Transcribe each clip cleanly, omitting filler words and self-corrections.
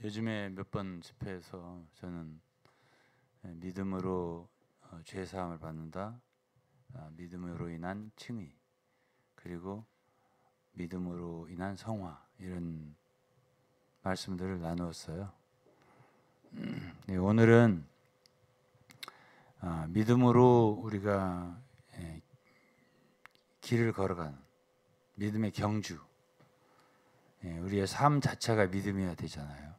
요즘에 몇 번 집회에서 저는 믿음으로 죄 사함을 받는다, 믿음으로 인한 칭의, 그리고 믿음으로 인한 성화, 이런 말씀들을 나누었어요. 네, 오늘은 믿음으로 우리가 길을 걸어가는 믿음의 경주, 우리의 삶 자체가 믿음이어야 되잖아요.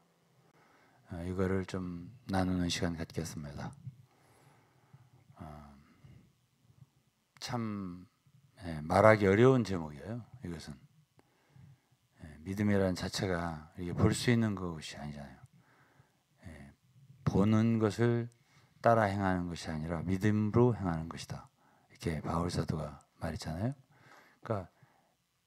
이거를 좀 나누는 시간 갖겠습니다. 참 말하기 어려운 제목이에요. 이것은 믿음이라는 자체가 이게 볼 수 있는 것이 아니잖아요. 보는 것을 따라 행하는 것이 아니라 믿음으로 행하는 것이다, 이렇게 바울 사도가 말했잖아요. 그러니까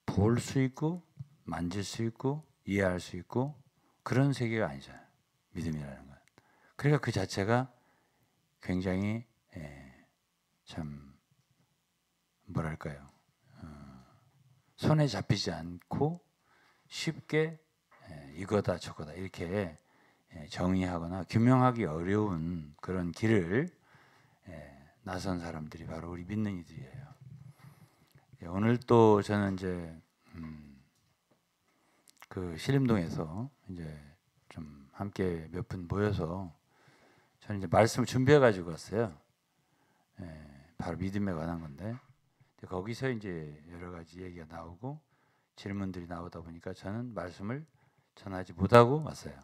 볼 수 있고 만질 수 있고 이해할 수 있고 그런 세계가 아니잖아요, 믿음이라는 건. 그러니까 그 자체가 굉장히 참 뭐랄까요, 손에 잡히지 않고 쉽게 이거다 저거다 이렇게 정의하거나 규명하기 어려운 그런 길을 나선 사람들이 바로 우리 믿는 이들이에요. 오늘 또 저는 이제 그 신림동에서 이제 좀 함께 몇 분 모여서 저는 이제 말씀을 준비해 가지고 왔어요. 바로 믿음에 관한 건데, 거기서 이제 여러 가지 얘기가 나오고 질문들이 나오다 보니까 저는 말씀을 전하지 못하고 왔어요.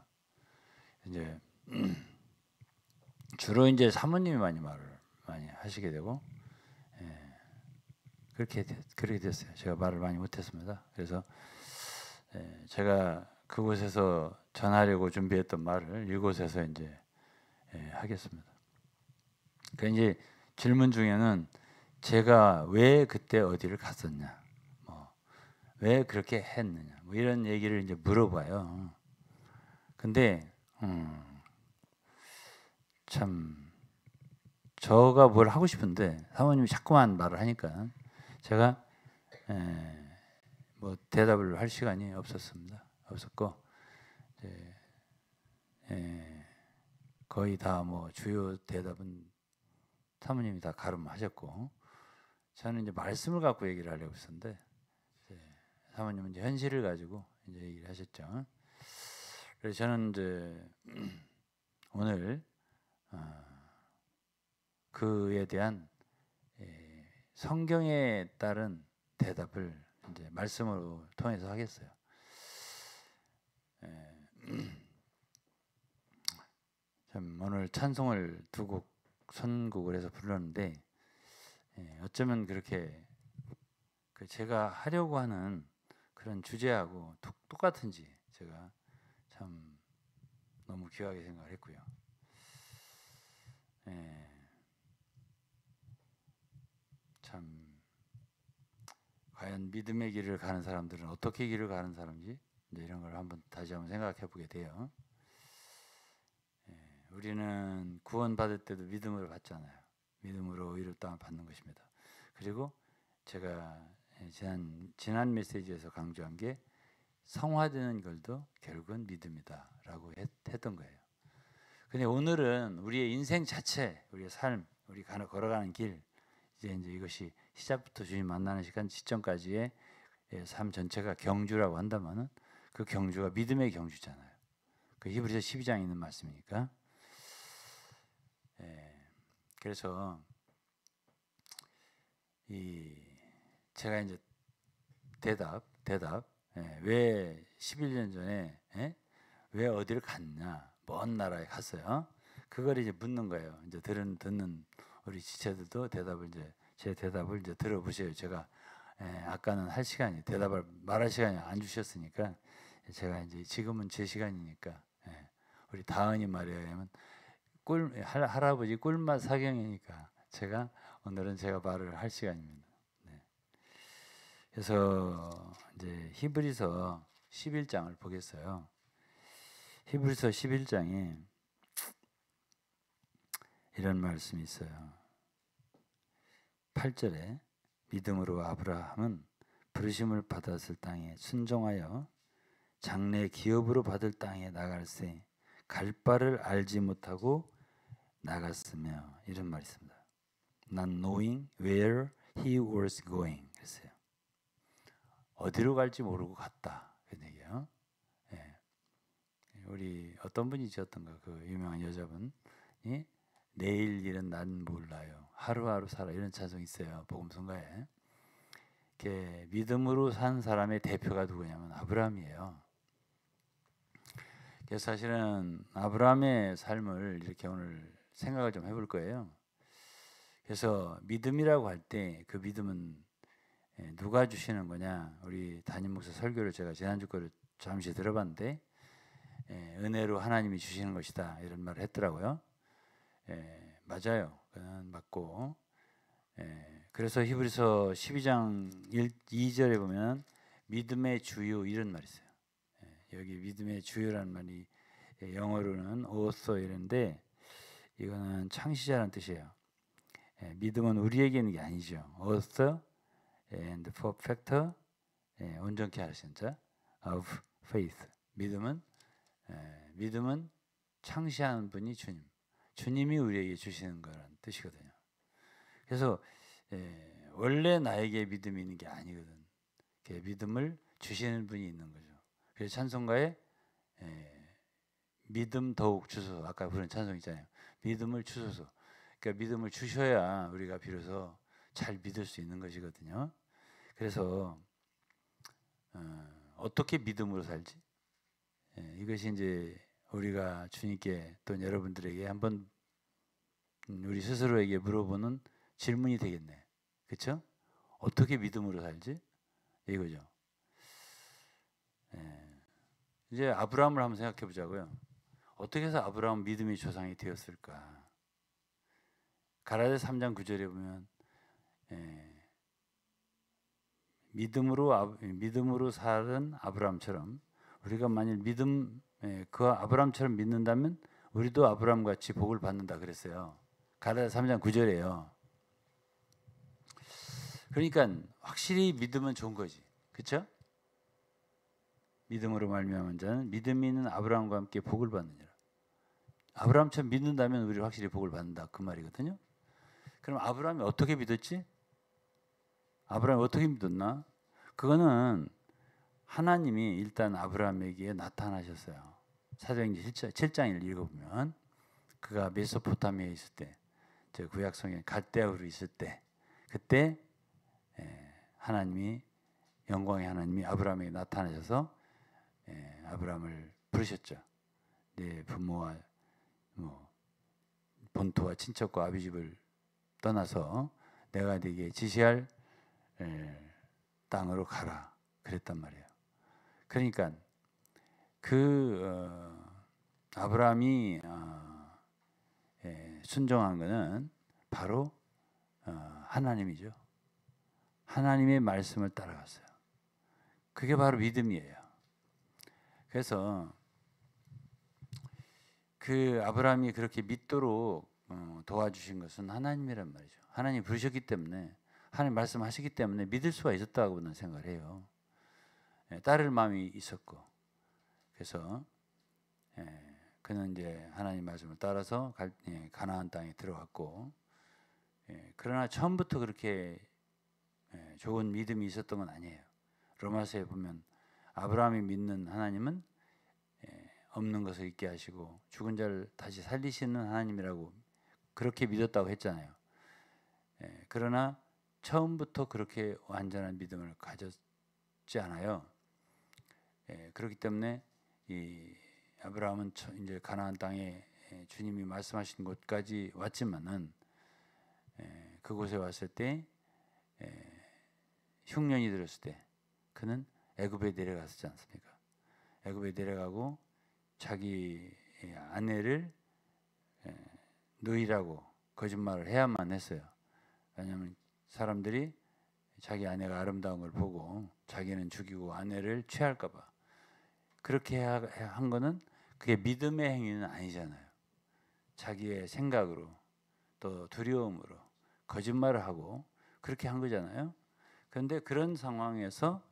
이제 주로 이제 사모님이 말을 많이 하시게 되고, 그렇게 됐어요. 제가 말을 많이 못했습니다. 그래서 제가 그곳에서 전하려고 준비했던 말을 이곳에서 이제 하겠습니다. 그 이제 질문 중에는 제가 왜 그때 어디를 갔었냐, 왜 그렇게 했느냐, 이런 얘기를 이제 물어봐요. 근데 참 저가 뭘 하고 싶은데 사모님이 자꾸만 말을 하니까 제가 뭐 대답을 할 시간이 없었고 거의 다 뭐 주요 대답은 사모님이 다 가름하셨고, 저는 이제 말씀을 갖고 얘기를 하려고 했었는데 사모님은 이제 현실을 가지고 이제 얘기를 하셨죠. 그래서 저는 이제 오늘 그에 대한 성경에 따른 대답을 이제 말씀으로 통해서 하겠어요. 참 오늘 찬송을 두 곡 선곡을 해서 불렀는데 어쩌면 그렇게 제가 하려고 하는 그런 주제하고 똑같은지 제가 참 너무 귀하게 생각을 했고요. 참 과연 믿음의 길을 가는 사람들은 어떻게 길을 가는 사람인지 이제 이런 걸 다시 한번 생각해 보게 돼요. 우리는 구원받을 때도 믿음으로 받잖아요. 믿음으로 의를 땅을 받는 것입니다. 그리고 제가 지난 메시지에서 강조한 게 성화되는 걸도 결국은 믿음이다라고 했던 거예요. 근데 오늘은 우리의 인생 자체, 우리의 삶, 우리 걸어가는 길, 이제 이것이 시작부터 주님 만나는 시간 시점까지의 삶 전체가 경주라고 한다면은 그 경주가 믿음의 경주잖아요. 그 히브리서 12장에 있는 말씀이니까. 그래서 제가 이제 대답 왜 11년 전에 왜 어디를 갔냐, 먼 나라에 갔어요. 그걸 이제 묻는 거예요. 이제 듣는 우리 지체들도 제 대답을 이제 들어보세요. 제가 아까는 할 시간이 말할 시간이 안 주셨으니까 제가 이제 지금은 제 시간이니까 우리 다은이 말에 의하면 할아버지 꿀맛 사경이니까 오늘은 제가 말을 할 시간입니다. 그래서 이제 히브리서 11장을 보겠어요. 히브리서 11장에 이런 말씀이 있어요. 8절에 믿음으로 아브라함은 부르심을 받았을 땅에 순종하여 장래 기업으로 받을 땅에 나갈새 갈 바를 알지 못하고 나갔으며 이런 말이 있습니다. Not knowing where he was going. 그랬어요. 어디로 갈지 모르고 갔다. 그 얘기예요. 예. 우리 어떤 분이 지었던가 그 유명한 여자분이 내일 일은 난 몰라요. 하루하루 살아 이런 찬송이 있어요. 복음성가에. 믿음으로 산 사람의 대표가 누구냐면 아브라함이에요. 그래서 사실은 아브라함의 삶을 이렇게 오늘 생각을 좀 해볼 거예요. 그래서 믿음이라고 할 때 그 믿음은 누가 주시는 거냐? 우리 담임 목사 설교를 제가 지난주 거를 잠시 들어봤는데 은혜로 하나님이 주시는 것이다 이런 말을 했더라고요. 맞아요. 그건 맞고 그래서 히브리서 12장 2절에 보면 믿음의 주요 이런 말이 있어요. 여기 믿음의 주요라는 말이 영어로는 author 이런데 이거는 창시자라는 뜻이에요. 믿음은 우리에게 있는 게 아니죠. author and perfecter 온전케 하시는 자 of faith. 믿음은 창시하는 분이 주님. 주님이 우리에게 주시는 거라는 뜻이거든요. 그래서 원래 나에게 믿음이 있는 게 아니거든. 믿음을 주시는 분이 있는 거죠. 그래서 찬송가에 믿음 더욱 주소서 아까 부른 찬송 있잖아요. 믿음을 주소서. 그러니까 믿음을 주셔야 우리가 비로소 잘 믿을 수 있는 것이거든요. 그래서 어떻게 믿음으로 살지? 이것이 이제 우리가 주님께 또 여러분들에게 한번 우리 스스로에게 물어보는 질문이 되겠네. 그렇죠? 어떻게 믿음으로 살지? 이거죠. 이제 아브라함을 한번 생각해 보자고요. 어떻게 해서 아브라함 믿음의 조상이 되었을까? 가라데 3장 9절에 보면 믿음으로 살은 아브라함처럼 우리가 만일 그 아브라함처럼 믿는다면 우리도 아브라함 같이 복을 받는다 그랬어요. 가라데 3장 9절이에요. 그러니까 확실히 믿으면 좋은 거지. 그렇죠? 믿음으로 말미암은 자는 믿음이 있는 아브라함과 함께 복을 받느니라. 아브라함처럼 믿는다면 우리 확실히 복을 받는다 그 말이거든요. 그럼 아브라함이 어떻게 믿었지? 아브라함이 어떻게 믿었나? 그거는 하나님이 일단 아브라함에게 나타나셨어요. 사도행전 7장을 읽어보면 그가 메소포타미아에 있을 때, 저 구약성경 갈대아우르 있을 때, 그때 하나님이 영광의 하나님이 아브라함에게 나타나셔서 아브라함을 부르셨죠. 네 부모와 본토와 친척과 아비 집을 떠나서 내가 네게 지시할 땅으로 가라 그랬단 말이에요. 그러니까 아브라함이 순종한 것은 바로 하나님이죠. 하나님의 말씀을 따라갔어요. 그게 바로 믿음이에요. 그래서 그 아브라함이 그렇게 믿도록 도와주신 것은 하나님이란 말이죠. 하나님 부르셨기 때문에 하나님 말씀하시기 때문에 믿을 수가 있었다고 저는 생각을 해요. 따를 마음이 있었고 그래서 그는 이제 하나님 말씀을 따라서 가나안 땅에 들어갔고 그러나 처음부터 그렇게 좋은 믿음이 있었던 건 아니에요. 로마서에 보면 아브라함이 믿는 하나님은 없는 것을 있게 하시고 죽은 자를 다시 살리시는 하나님이라고 그렇게 믿었다고 했잖아요. 그러나 처음부터 그렇게 완전한 믿음을 가졌지 않아요. 그렇기 때문에 이 아브라함은 이제 가나안 땅에 주님이 말씀하신 곳까지 왔지만은 그곳에 왔을 때 흉년이 들었을 때 그는 애굽에 내려갔었지 않습니까? 애굽에 내려가고 자기 아내를 누이라고 거짓말을 해야만 했어요. 왜냐하면 사람들이 자기 아내가 아름다운 걸 보고 자기는 죽이고 아내를 취할까 봐 그렇게 한 거는 그게 믿음의 행위는 아니잖아요. 자기의 생각으로 또 두려움으로 거짓말을 하고 그렇게 한 거잖아요. 그런데 그런 상황에서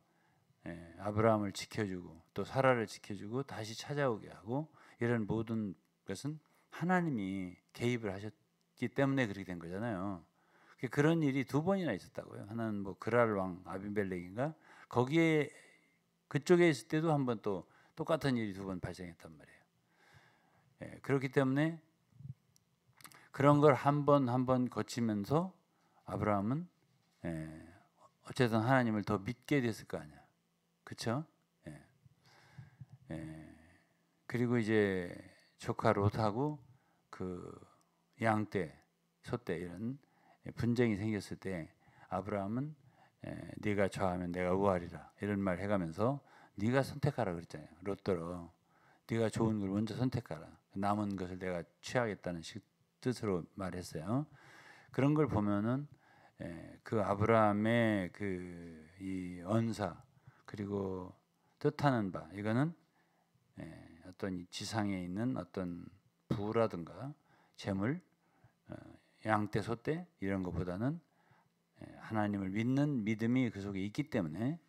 아브라함을 지켜주고 또 사라를 지켜주고 다시 찾아오게 하고 이런 모든 것은 하나님이 개입을 하셨기 때문에 그렇게 된 거잖아요. 그런 일이 두 번이나 있었다고요. 하나는 뭐 그랄 왕 아비멜렉인가 거기에 그쪽에 있을 때도 한 번 또 똑같은 일이 두 번 발생했단 말이에요. 그렇기 때문에 그런 걸 한 번 거치면서 아브라함은 어쨌든 하나님을 더 믿게 됐을 거 아니야. 그렇죠? 그리고 이제 조카 롯하고 그 양떼, 소떼 이런 분쟁이 생겼을 때 아브라함은 네가 좌하면 내가 우하리라 이런 말 해가면서 네가 선택하라 그랬잖아요. 롯더러 네가 좋은 걸 먼저 선택하라. 남은 것을 내가 취하겠다는 뜻으로 말했어요. 그런 걸 보면은 그 아브라함의 그 이 언사 그리고 뜻하는 바 이거는 어떤 지상에 있는 어떤 부라든가 재물, 양떼, 소떼 이런 것보다는 하나님을 믿는 믿음이 그 속에 있기 때문에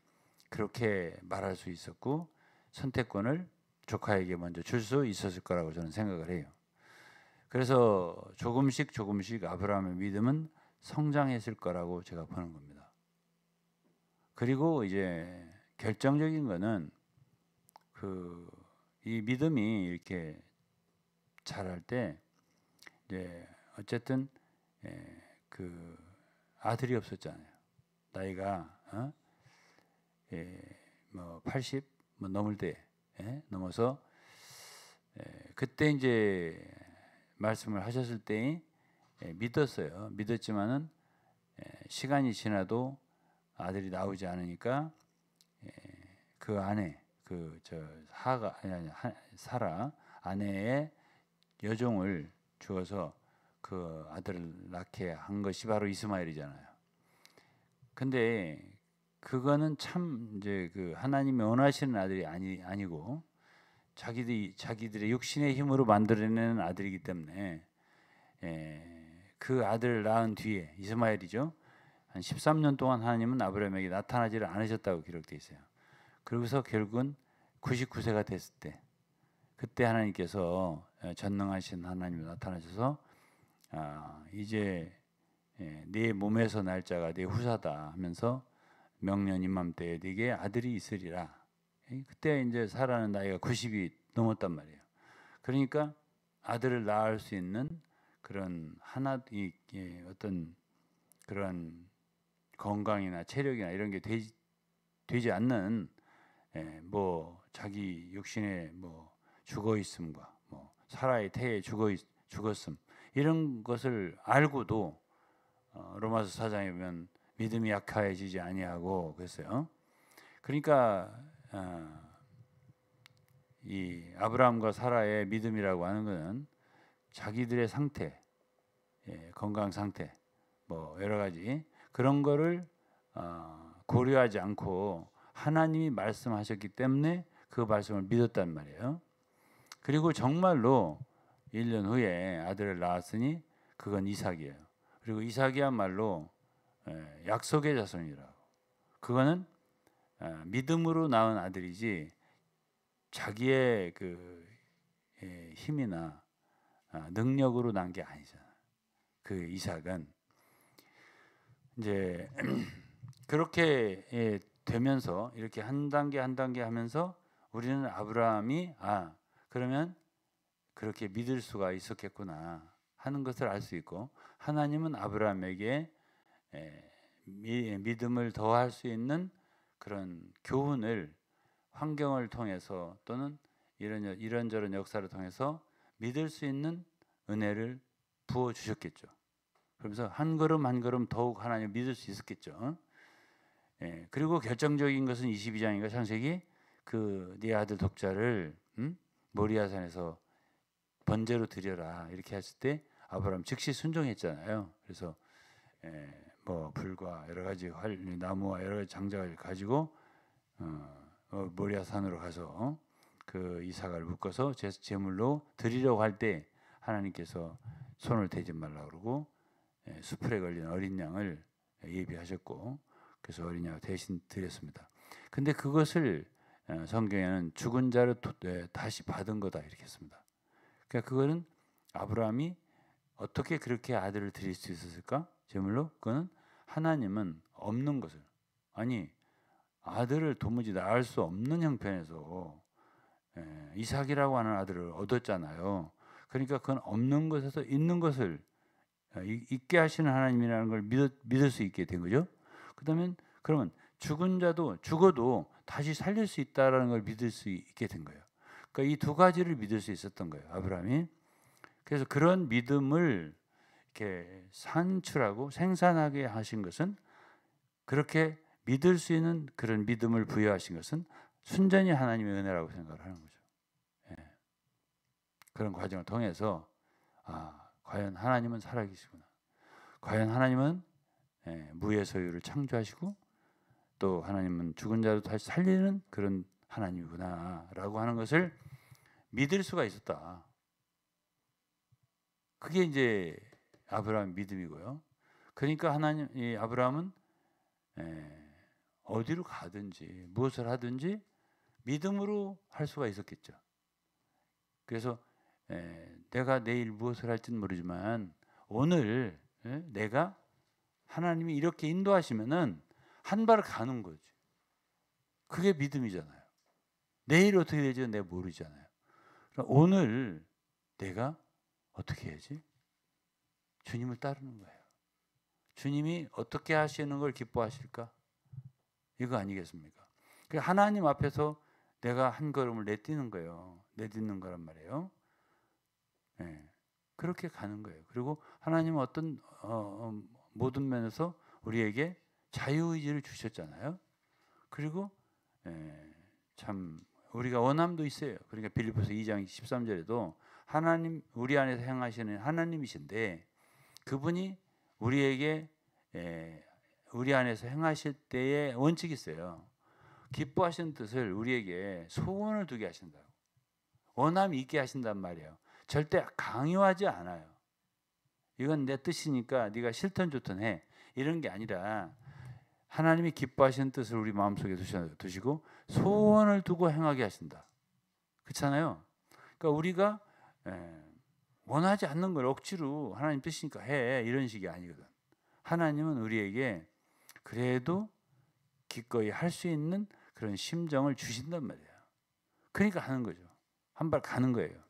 그렇게 말할 수 있었고 선택권을 조카에게 먼저 줄 수 있었을 거라고 저는 생각을 해요. 그래서 조금씩 아브라함의 믿음은 성장했을 거라고 제가 보는 겁니다. 그리고 이제 결정적인 거는 이 믿음이 이렇게 자랄 때 이제 어쨌든 그 아들이 없었잖아요. 나이가 뭐 80 뭐 넘을 때 넘어서 그때 이제 말씀을 하셨을 때 믿었어요. 믿었지만은 시간이 지나도 아들이 나오지 않으니까 그 아내 사라 아내의 여종을 주어서 그 아들을 낳게 한 것이 바로 이스마엘이잖아요. 근데 그거는 참 이제 그 하나님이 원하시는 아들이 아니고 자기들의 육신의 힘으로 만들어내는 아들이기 때문에 그 아들을 낳은 뒤에 이스마엘이죠. 한 13년 동안 하나님은 아브라함에게 나타나지를 않으셨다고 기록되어 있어요. 그러고서 결국은 99세가 됐을 때 그때 하나님께서 전능하신 하나님이 나타나셔서 이제 네 몸에서 날 자가 네 후사다 하면서 명년 이맘때에 네게 아들이 있으리라. 그때 이제 사라는 나이가 90이 넘었단 말이에요. 그러니까 아들을 낳을 수 있는 그런 어떤 그런 건강이나 체력이나 이런 게 되지 않는 뭐 자기 육신의 뭐 죽어 있음과 뭐 사라의 태에 죽었음 이런 것을 알고도 로마서 4장에 보면 믿음이 약해지지 아니하고 그랬어요. 그러니까 이 아브라함과 사라의 믿음이라고 하는 것은 자기들의 상태, 건강 상태, 뭐 여러 가지 그런 거를 고려하지 않고 하나님이 말씀하셨기 때문에 그 말씀을 믿었단 말이에요. 그리고 정말로 1년 후에 아들을 낳았으니 그건 이삭이에요. 그리고 이삭이야말로 약속의 자손이라고. 그거는 믿음으로 낳은 아들이지 자기의 그 힘이나 능력으로 낳은 게 아니잖아요. 그 이삭은 이제 그렇게 되면서 이렇게 한 단계 하면서 우리는 아브라함이 그러면 그렇게 믿을 수가 있었겠구나 하는 것을 알 수 있고 하나님은 아브라함에게 믿음을 더할 수 있는 그런 교훈을 환경을 통해서 또는 이런저런 역사를 통해서 믿을 수 있는 은혜를 부어 주셨겠죠. 그러면서 한 걸음 한 걸음 더욱 하나님을 믿을 수 있었겠죠. 그리고 결정적인 것은 22장인가 창세기 네 아들 독자를 모리아산에서 번제로 드려라 이렇게 했을 때 아브라함 즉시 순종했잖아요. 그래서 뭐 불과 여러 가지 나무와 여러 가지 장작을 가지고 모리아산으로 가서 그 이삭을 묶어서 제물로 드리려고 할 때 하나님께서 손을 대지 말라 그러고 수풀에 걸린 어린 양을 예비하셨고 그래서 어린 양을 대신 드렸습니다. 근데 그것을 성경에는 죽은 자를 다시 받은 거다 이렇게 했습니다. 그러니까 그거는 아브라함이 어떻게 그렇게 아들을 드릴 수 있었을까? 제물로? 그거는 하나님은 없는 것을, 아니 아들을 도무지 낳을 수 없는 형편에서 이삭이라고 하는 아들을 얻었잖아요. 그러니까 그건 없는 것에서 있는 것을 있게 하시는 하나님이라는 걸 믿을 수 있게 된 거죠. 그다음에 그러면 죽은 자도 죽어도 다시 살릴 수 있다라는 걸 믿을 수 있게 된 거예요. 그러니까 이 두 가지를 믿을 수 있었던 거예요, 아브라함이. 그래서 그런 믿음을 이렇게 산출하고 생산하게 하신 것은, 그렇게 믿을 수 있는 그런 믿음을 부여하신 것은 순전히 하나님의 은혜라고 생각을 하는 거죠. 그런 과정을 통해서 과연 하나님은 살아계시구나. 과연 하나님은 무의 소유를 창조하시고 또 하나님은 죽은 자도 다시 살리는 그런 하나님이구나라고 하는 것을 믿을 수가 있었다. 그게 이제 아브라함의 믿음이고요. 그러니까 이 아브라함은 어디로 가든지 무엇을 하든지 믿음으로 할 수가 있었겠죠. 그래서 내가 내일 무엇을 할지는 모르지만 오늘 내가 하나님이 이렇게 인도하시면은 한 발 가는 거지. 그게 믿음이잖아요. 내일 어떻게 될지 내가 모르잖아요. 오늘 내가 어떻게 해야지? 주님을 따르는 거예요. 주님이 어떻게 하시는 걸 기뻐하실까? 이거 아니겠습니까? 하나님 앞에서 내가 한 걸음을 내딛는 거예요. 내딛는 거란 말이에요. 그렇게 가는 거예요. 그리고 하나님은 어떤 모든 면에서 우리에게 자유의지를 주셨잖아요. 그리고 참 우리가 원함도 있어요. 그러니까 빌립보서 2장 13절에도 하나님 우리 안에서 행하시는 하나님이신데 그분이 우리에게 우리 안에서 행하실 때의 원칙이 있어요. 기뻐하시는 뜻을 우리에게 소원을 두게 하신다고. 원함이 있게 하신단 말이에요. 절대 강요하지 않아요. 이건 내 뜻이니까 네가 싫든 좋든 해. 이런 게 아니라 하나님이 기뻐하시는 뜻을 우리 마음속에 두시고 소원을 두고 행하게 하신다. 그렇잖아요. 그러니까 우리가 원하지 않는 걸 억지로 하나님 뜻이니까 해. 이런 식이 아니거든. 하나님은 우리에게 그래도 기꺼이 할 수 있는 그런 심정을 주신단 말이에요. 그러니까 하는 거죠. 한 발 가는 거예요.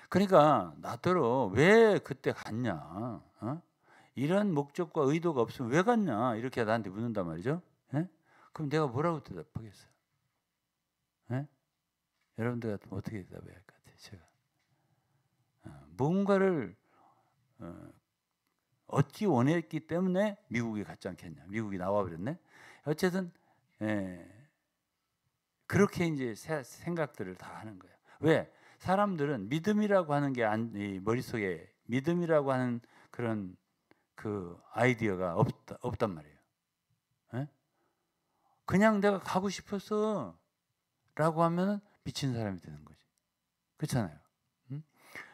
그러니까 나더러 왜 그때 갔냐? 이런 목적과 의도가 없으면 왜 갔냐? 이렇게 나한테 묻는단 말이죠. 그럼 내가 뭐라고 대답하겠어요? 여러분들 같으면 어떻게 대답해야 할 것 같아요? 제가 뭔가를 얻기 원했기 때문에 미국에 갔지 않겠냐? 미국이 나와버렸네. 어쨌든 그렇게 이제 생각들을 다 하는 거예요. 왜? 사람들은 믿음이라고 하는 게 머릿속에 믿음이라고 하는 그런 그 아이디어가 없단 말이에요. 그냥 내가 가고 싶었어 라고 하면 미친 사람이 되는 거지. 그렇잖아요.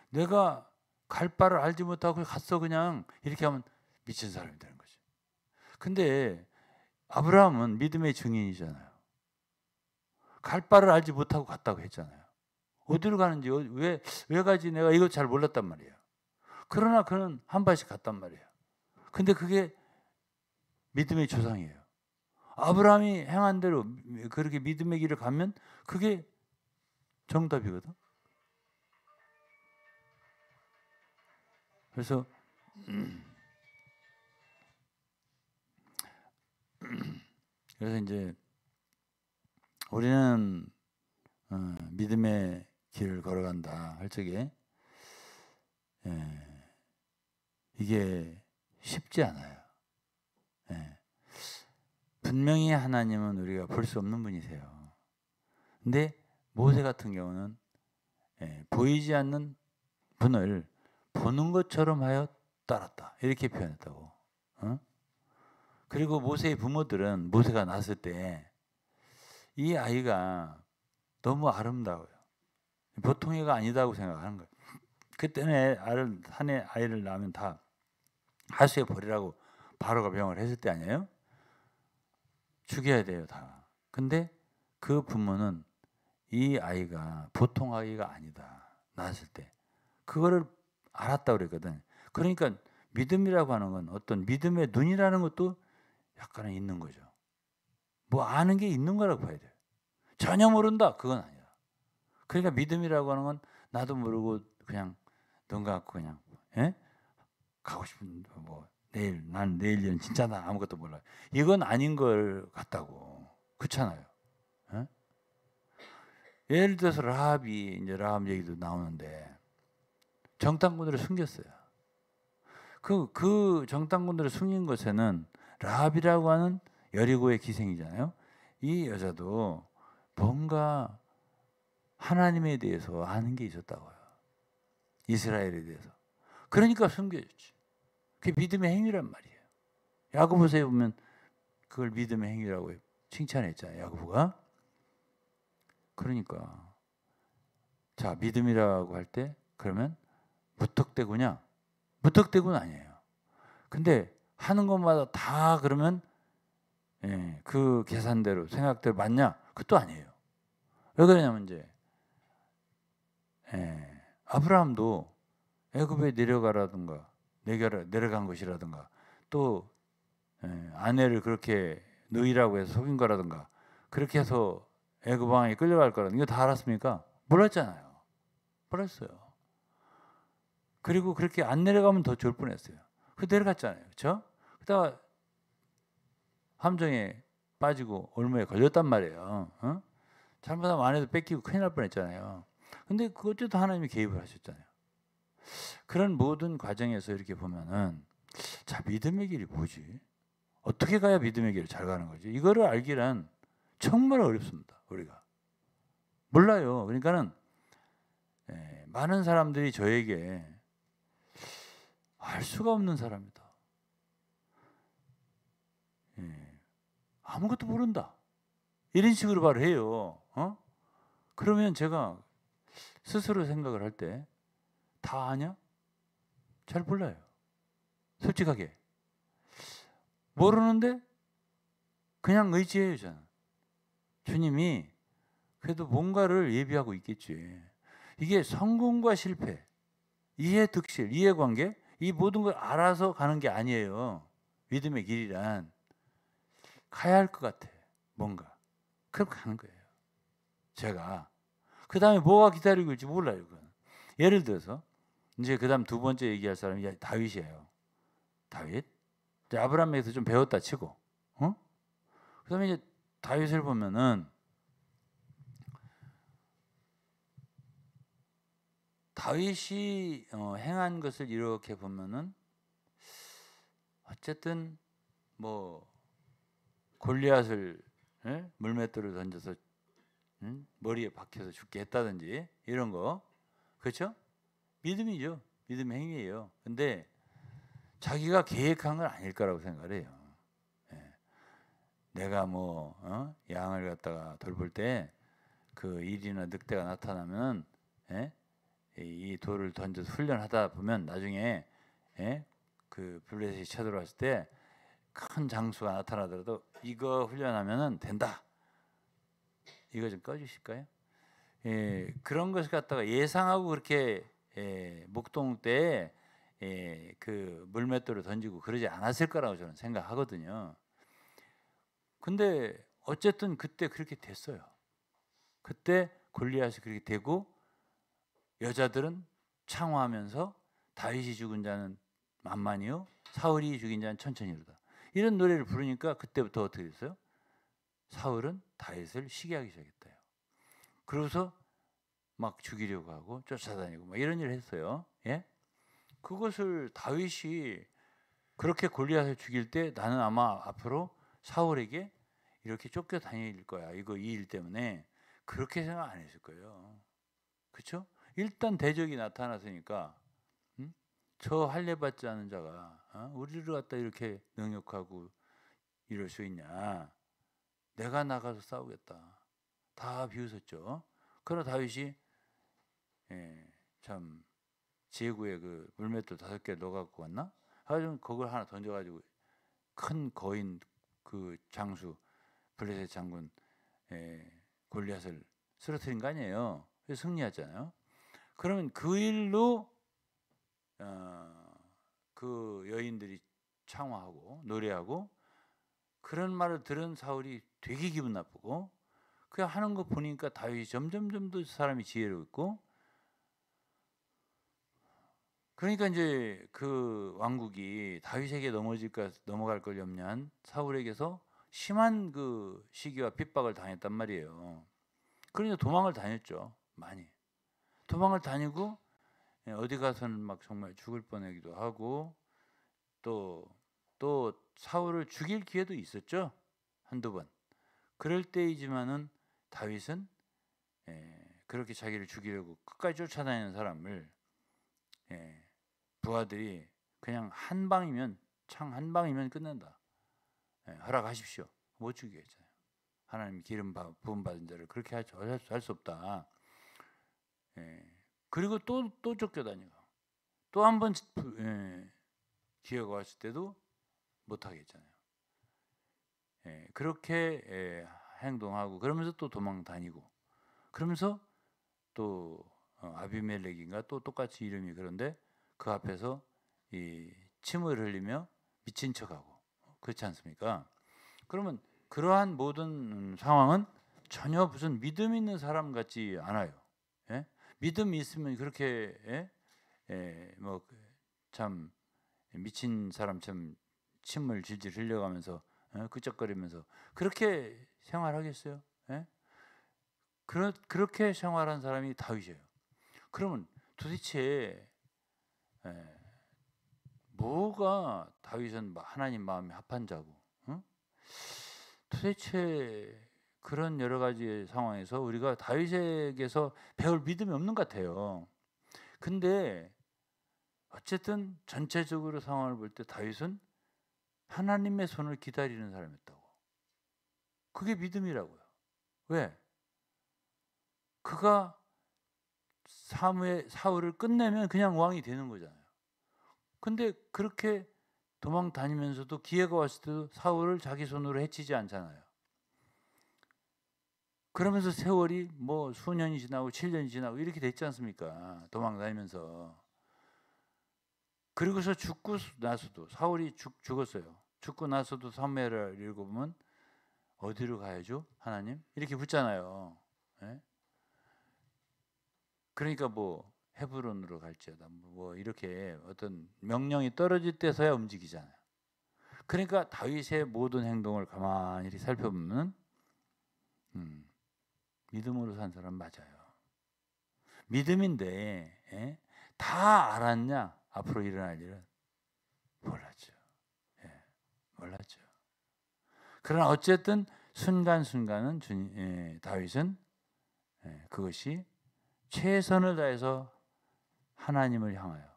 내가 갈 바를 알지 못하고 갔어 그냥 이렇게 하면 미친 사람이 되는 거지. 근데 아브라함은 믿음의 증인이잖아요. 갈 바를 알지 못하고 갔다고 했잖아요. 어디로 가는지 왜 가지 내가 이거 잘 몰랐단 말이에요. 그러나 그는 한 발씩 갔단 말이에요. 근데 그게 믿음의 조상이에요. 아브라함이 행한 대로 그렇게 믿음의 길을 가면 그게 정답이거든. 그래서 이제 우리는 믿음의 길을 걸어간다 할 적에 이게 쉽지 않아요. 분명히 하나님은 우리가 볼 수 없는 분이세요. 근데 모세 같은 경우는 보이지 않는 분을 보는 것처럼 하여 따랐다 이렇게 표현했다고. 그리고 모세의 부모들은 모세가 낳았을 때 이 아이가 너무 아름다워요. 보통 애가 아니다고 생각하는 거예요. 그때는 한 아이를 낳으면 다 하수에 버리라고 바로가 명을 했을 때 아니에요? 죽여야 돼요 다. 근데 그 부모는 이 아이가 보통 아이가 아니다. 낳았을 때. 그거를 알았다고 그랬거든. 그러니까 믿음이라고 하는 건 어떤 믿음의 눈이라는 것도 약간은 있는 거죠. 뭐 아는 게 있는 거라고 봐야 돼요. 전혀 모른다. 그건 아니야. 그러니까 믿음이라고 하는 건 나도 모르고 그냥 눈 감고 그냥 가고 싶은 뭐 난 내일은 진짜 나 아무것도 몰라. 이건 아닌 걸 같다고. 그렇잖아요. 예? 예를 들어서 라합이 이제 라합 얘기도 나오는데 정탐꾼들을 숨겼어요. 그 정탐꾼들을 숨긴 것에는 라합이라고 하는 여리고의 기생이잖아요. 이 여자도 뭔가 하나님에 대해서 아는 게 있었다고요. 이스라엘에 대해서. 그러니까 숨겨졌지. 그게 믿음의 행위란 말이에요. 야고보서에 보면 그걸 믿음의 행위라고 칭찬했잖아요. 야고보가. 그러니까 자 믿음이라고 할 때 그러면 무턱대고냐? 무턱대고는 아니에요. 근데 하는 것마다 다 그러면 그 계산대로 생각대로 맞냐? 그것도 아니에요. 왜 그러냐면 이제 아브라함도 애굽에 내려가라든가 내려간 것이라든가 또 아내를 그렇게 누이라고 해서 속인 거라든가 그렇게 해서 애굽 왕에 끌려갈 거라든가 이거 다 알았습니까? 몰랐잖아요. 몰랐어요. 그리고 그렇게 안 내려가면 더 좋을 뻔했어요. 그 내려갔잖아요. 그렇죠? 그러다가 함정에 빠지고 올무에 걸렸단 말이에요. 잘못하면 아내도 뺏기고 큰일 날 뻔했잖아요. 근데 그것도 하나님이 개입을 하셨잖아요. 그런 모든 과정에서 이렇게 보면은 자 믿음의 길이 뭐지? 어떻게 가야 믿음의 길을 잘 가는 거지? 이거를 알기란 정말 어렵습니다. 우리가 몰라요. 그러니까는 많은 사람들이 저에게 알 수가 없는 사람이다. 아무것도 모른다. 이런 식으로 말을 해요. 그러면 제가 스스로 생각을 할 때 다 아냐? 잘 몰라요. 솔직하게. 모르는데 그냥 의지해요, 저는. 주님이 그래도 뭔가를 예비하고 있겠지. 이게 성공과 실패, 이해 득실, 이해관계 이 모든 걸 알아서 가는 게 아니에요. 믿음의 길이란 가야 할 것 같아. 뭔가. 그럼 가는 거예요. 제가. 그 다음에 뭐가 기다리고 있을지 몰라요. 그건. 예를 들어서 이제 그 다음 두 번째 얘기할 사람이 다윗이에요. 다윗. 아브라함에서 좀 배웠다 치고. 그 다음에 이제 다윗을 보면은 다윗이 행한 것을 이렇게 보면은 어쨌든 뭐 골리앗을 물맷돌을 던져서 머리에 박혀서 죽게 했다든지 이런 거 그렇죠? 믿음이죠. 믿음 행위예요. 근데 자기가 계획한 건 아닐 거라고 생각을 해요. 내가 뭐 양을 갖다가 돌볼 때 그 일이나 늑대가 나타나면 이 돌을 던져서 훈련하다 보면 나중에 그 블레셋이 쳐들어왔을 때 큰 장수가 나타나더라도 이거 훈련하면은 된다. 이거 좀 꺼주실까요? 그런 것을 갖다가 예상하고 그렇게 목동 때에 그 물맷돌을 던지고 그러지 않았을 거라고 저는 생각하거든요. 근데 어쨌든 그때 그렇게 됐어요. 그때 골리앗이 그렇게 되고 여자들은 창화하면서 다윗이 죽은 자는 만만히요 사울이 죽인 자는 천천히로다. 이런 노래를 부르니까 그때부터 어떻게 됐어요? 사울은 다윗을 시기하기 시작했대요. 그러고서 막 죽이려고 하고 쫓아다니고 막 이런 일을 했어요. 예? 그것을 다윗이 그렇게 골리앗을 죽일 때 나는 아마 앞으로 사울에게 이렇게 쫓겨다닐 거야. 이 일 때문에 그렇게 생각 안 했을 거예요. 그렇죠? 일단 대적이 나타났으니까 저 할례받지 않은 자가 우리를 갖다 이렇게 능욕하고 이럴 수 있냐. 내가 나가서 싸우겠다. 다 비웃었죠. 그러나 다윗이 참 제구에 그 물맷돌 5개 넣어갖고 왔나? 하여튼 그걸 하나 던져가지고 큰 거인 그 장수 블레셋 장군 골리앗을 쓰러뜨린 거 아니에요. 그래서 승리했잖아요. 그러면 그 일로 그 여인들이 창화하고 노래하고 그런 말을 들은 사울이 되게 기분 나쁘고 그 하는 거 보니까 다윗이 점점 더 사람이 지혜롭고 그러니까 이제 그 왕국이 다윗에게 넘어갈 걸 염려한 사울에게서 심한 그 시기와 핍박을 당했단 말이에요. 그러니까 도망을 다녔죠. 많이. 도망을 다니고 어디 가서는 막 정말 죽을 뻔하기도 하고 또 사울을 죽일 기회도 있었죠. 한두 번. 그럴 때이지만은 다윗은 그렇게 자기를 죽이려고 끝까지 쫓아다니는 사람을 부하들이 그냥 한 방이면 창 한 방이면 끝낸다. 허락하십시오. 못 죽이겠잖아요. 하나님 기름 부음 받은 자를 그렇게 할 수 없다. 그리고 또 쫓겨다니고 또 한 번 기회가 왔을 때도 못 하겠잖아요. 그렇게 행동하고 그러면서 또 도망 다니고 그러면서 또 아비멜렉인가 또 똑같이 이름이 그런데 그 앞에서 이 침을 흘리며 미친 척하고 그렇지 않습니까? 그러면 그러한 모든 상황은 전혀 무슨 믿음 있는 사람 같지 않아요. 예? 믿음이 있으면 그렇게 뭐 참 미친 사람처럼 침을 질질 흘려가면서 끄적거리면서 그렇게 생활하겠어요? 예? 그렇게 생활한 사람이 다윗이에요. 그러면 도대체 뭐가 다윗은 하나님 마음에 합한 자고? 응? 도대체 그런 여러 가지 상황에서 우리가 다윗에게서 배울 믿음이 없는 것 같아요. 근데 어쨌든 전체적으로 상황을 볼 때 다윗은 하나님의 손을 기다리는 사람이었다고. 그게 믿음이라고요. 왜? 그가 사울을 끝내면 그냥 왕이 되는 거잖아요. 근데 그렇게 도망 다니면서도 기회가 왔을 때도 사울을 자기 손으로 해치지 않잖아요. 그러면서 세월이 뭐 수년이 지나고 7년이 지나고 이렇게 됐지 않습니까? 도망 다니면서. 그리고서 죽고 나서도 사울이 죽었어요. 죽고 나서도 사무엘을 읽어보면 어디로 가야죠? 하나님? 이렇게 묻잖아요. 예? 그러니까 뭐 헤브론으로 갈지어다 뭐 이렇게 어떤 명령이 떨어질 때서야 움직이잖아요. 그러니까 다윗의 모든 행동을 가만히 살펴보면 믿음으로 산 사람 맞아요. 믿음인데 다 알았냐? 앞으로 일어날 일은 몰랐죠. 몰랐죠. 그러나 어쨌든 순간순간은 다윗은 그것이 최선을 다해서 하나님을 향하여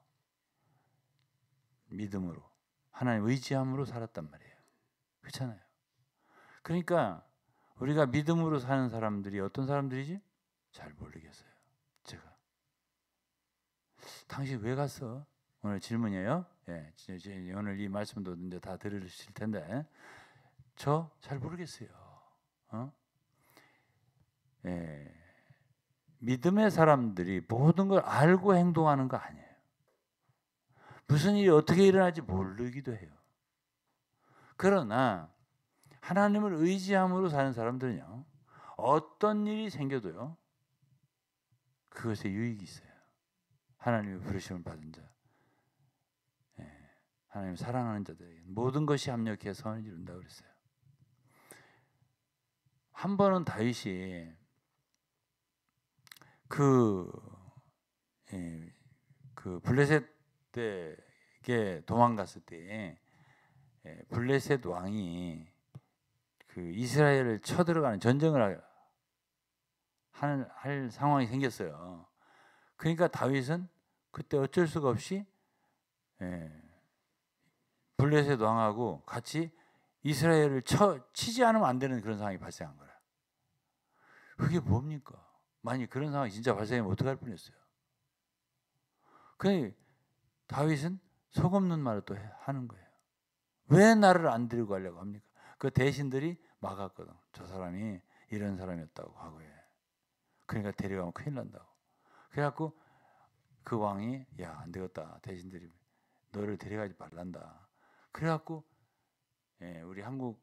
믿음으로 하나님 의지함으로 살았단 말이에요. 그렇잖아요. 그러니까 우리가 믿음으로 사는 사람들이 어떤 사람들이지? 잘 모르겠어요. 제가 당신 왜 갔어? 오늘 질문이에요. 오늘 이 말씀도 이제 다 들으실 텐데 저 잘 모르겠어요. 믿음의 사람들이 모든 걸 알고 행동하는 거 아니에요. 무슨 일이 어떻게 일어날지 모르기도 해요. 그러나 하나님을 의지함으로 사는 사람들은요, 어떤 일이 생겨도요, 그것에 유익이 있어요. 하나님의 부르심을 받은 자, 하나님 사랑하는 자들에게 모든 것이 합력해서 선을 이룬다고 그랬어요. 한 번은 다윗이 그 블레셋에게 도망갔을 때 블레셋 왕이 그 이스라엘을 쳐들어가는 전쟁을 할 상황이 생겼어요. 그러니까 다윗은 그때 어쩔 수가 없이 블레셋 왕하고 같이 이스라엘을 치지 않으면 안 되는 그런 상황이 발생한 거라. 그게 뭡니까? 만약 그런 상황이 진짜 발생하면 어떡할 뻔했어요. 그 다윗은 속 없는 말을 또 하는 거예요. 왜 나를 안 데리고 가려고 합니까? 그 대신들이 막았거든. 저 사람이 이런 사람이었다고 과거에. 그러니까 데려가면 큰일 난다고. 그래갖고 그 왕이 야 안 되겠다. 대신들이 너를 데려가지 말란다. 그래갖고 우리 한국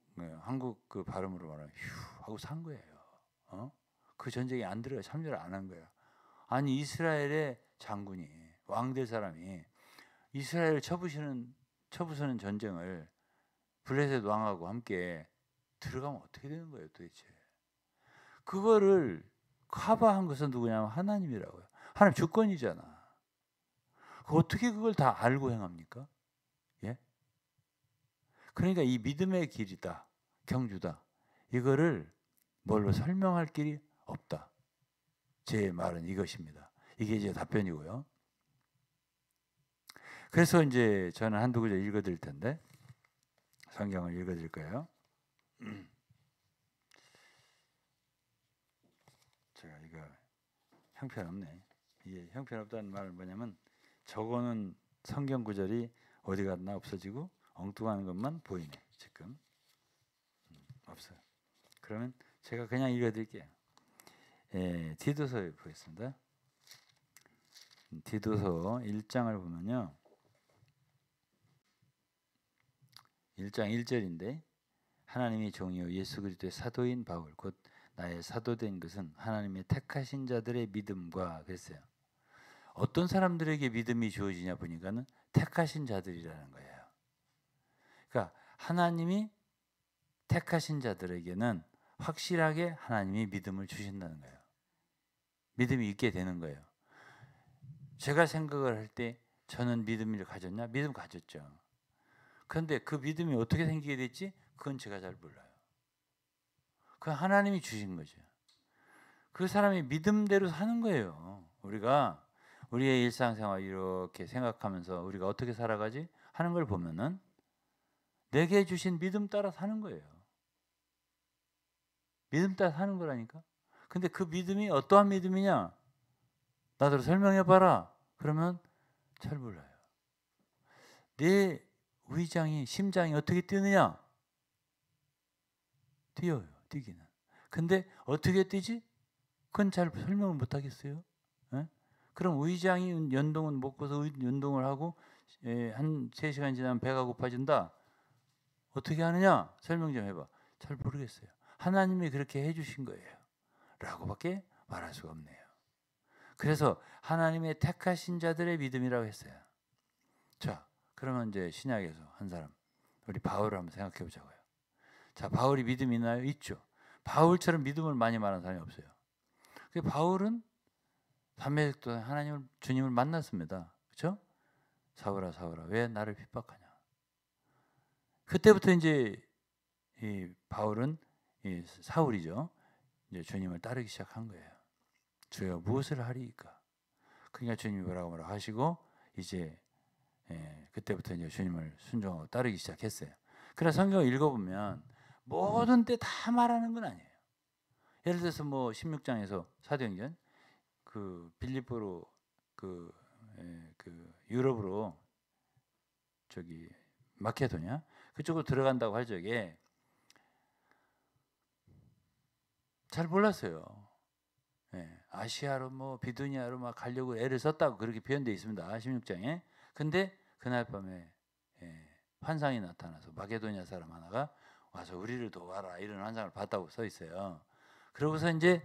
그 발음으로 말하면 휴 하고 산 거예요. 그 전쟁에 안 들어가 참여를 안 한 거야. 아니 이스라엘의 장군이 왕 될 사람이 이스라엘을 쳐부수는 전쟁을 블레셋 왕하고 함께 들어가면 어떻게 되는 거예요 도대체. 그거를 커버한 것은 누구냐면 하나님이라고요. 하나님 주권이잖아. 어떻게 그걸 다 알고 행합니까? 예? 그러니까 이 믿음의 길이다, 경주다. 이거를 뭘로 설명할 길이 없다. 제 말은 이것입니다. 이게 이제 답변이고요. 그래서 이제 저는 한두 구절 읽어드릴 텐데 성경을 읽어드릴 거예요. 제가 이거 형편없네. 이게 형편없다는 말은 뭐냐면 저거는 성경 구절이 어디 갔나 없어지고 엉뚱한 것만 보이네. 지금 없어요. 그러면 제가 그냥 읽어드릴게요. 디도서 보겠습니다. 디도서 1장을 보면요. 1장 1절인데 하나님의 종이요 예수 그리스도의 사도인 바울 곧 나의 사도된 것은 하나님의 택하신 자들의 믿음과 그랬어요. 어떤 사람들에게 믿음이 주어지냐 보니까는 택하신 자들이라는 거예요. 그러니까 하나님이 택하신 자들에게는 확실하게 하나님이 믿음을 주신다는 거예요. 믿음이 있게 되는 거예요. 제가 생각을 할 때 저는 믿음을 가졌냐? 믿음 가졌죠. 그런데 그 믿음이 어떻게 생기게 됐지? 그건 제가 잘 몰라요. 그 하나님이 주신 거죠. 그 사람이 믿음대로 사는 거예요. 우리가 우리의 일상생활 이렇게 생각하면서 우리가 어떻게 살아가지? 하는 걸 보면은 내게 주신 믿음 따라 사는 거예요. 믿음 따라 사는 거라니까. 근데 그 믿음이 어떠한 믿음이냐? 나더러 설명해봐라. 그러면 잘 몰라요. 내 위장이 심장이 어떻게 뛰느냐? 뛰어요. 뛰기는. 근데 어떻게 뛰지? 그건 잘 설명을 못하겠어요. 에? 그럼 위장이 연동은 먹고서 연동을 하고 한 3시간 지나면 배가 고파진다. 어떻게 하느냐? 설명 좀 해봐. 잘 모르겠어요. 하나님이 그렇게 해주신 거예요. 라고밖에 말할 수가 없네요. 그래서 하나님의 택하신 자들의 믿음이라고 했어요. 자, 그러면 이제 신약에서 한 사람 우리 바울을 한번 생각해 보자고요. 자, 바울이 믿음이 있나요? 있죠. 바울처럼 믿음을 많이 말하는 사람이 없어요. 바울은 담메색 동안 하나님을 주님을 만났습니다. 그렇죠? 사울아 사울아 왜 나를 핍박하냐. 그때부터 이제 이 바울은 이 사울이죠. 이제 주님을 따르기 시작한 거예요. 주여 무엇을 하리이까? 그러니까 주님이 뭐라고 하시고 이제 그때부터 이제 주님을 순종하고 따르기 시작했어요. 그래서 성경을 읽어보면 모든 때 다 말하는 건 아니에요. 예를 들어서 뭐 16장에서 사도행전 그 빌립보로 그 유럽으로 저기 마케도냐 그쪽으로 들어간다고 할 적에 잘 몰랐어요. 아시아로 뭐 비두니아로 막 가려고 애를 썼다고 그렇게 표현되어 있습니다. 16장에. 근데 그날 밤에 환상이 나타나서 마게도니아 사람 하나가 와서 우리를 도와라 이런 환상을 봤다고 써 있어요. 그러고서 이제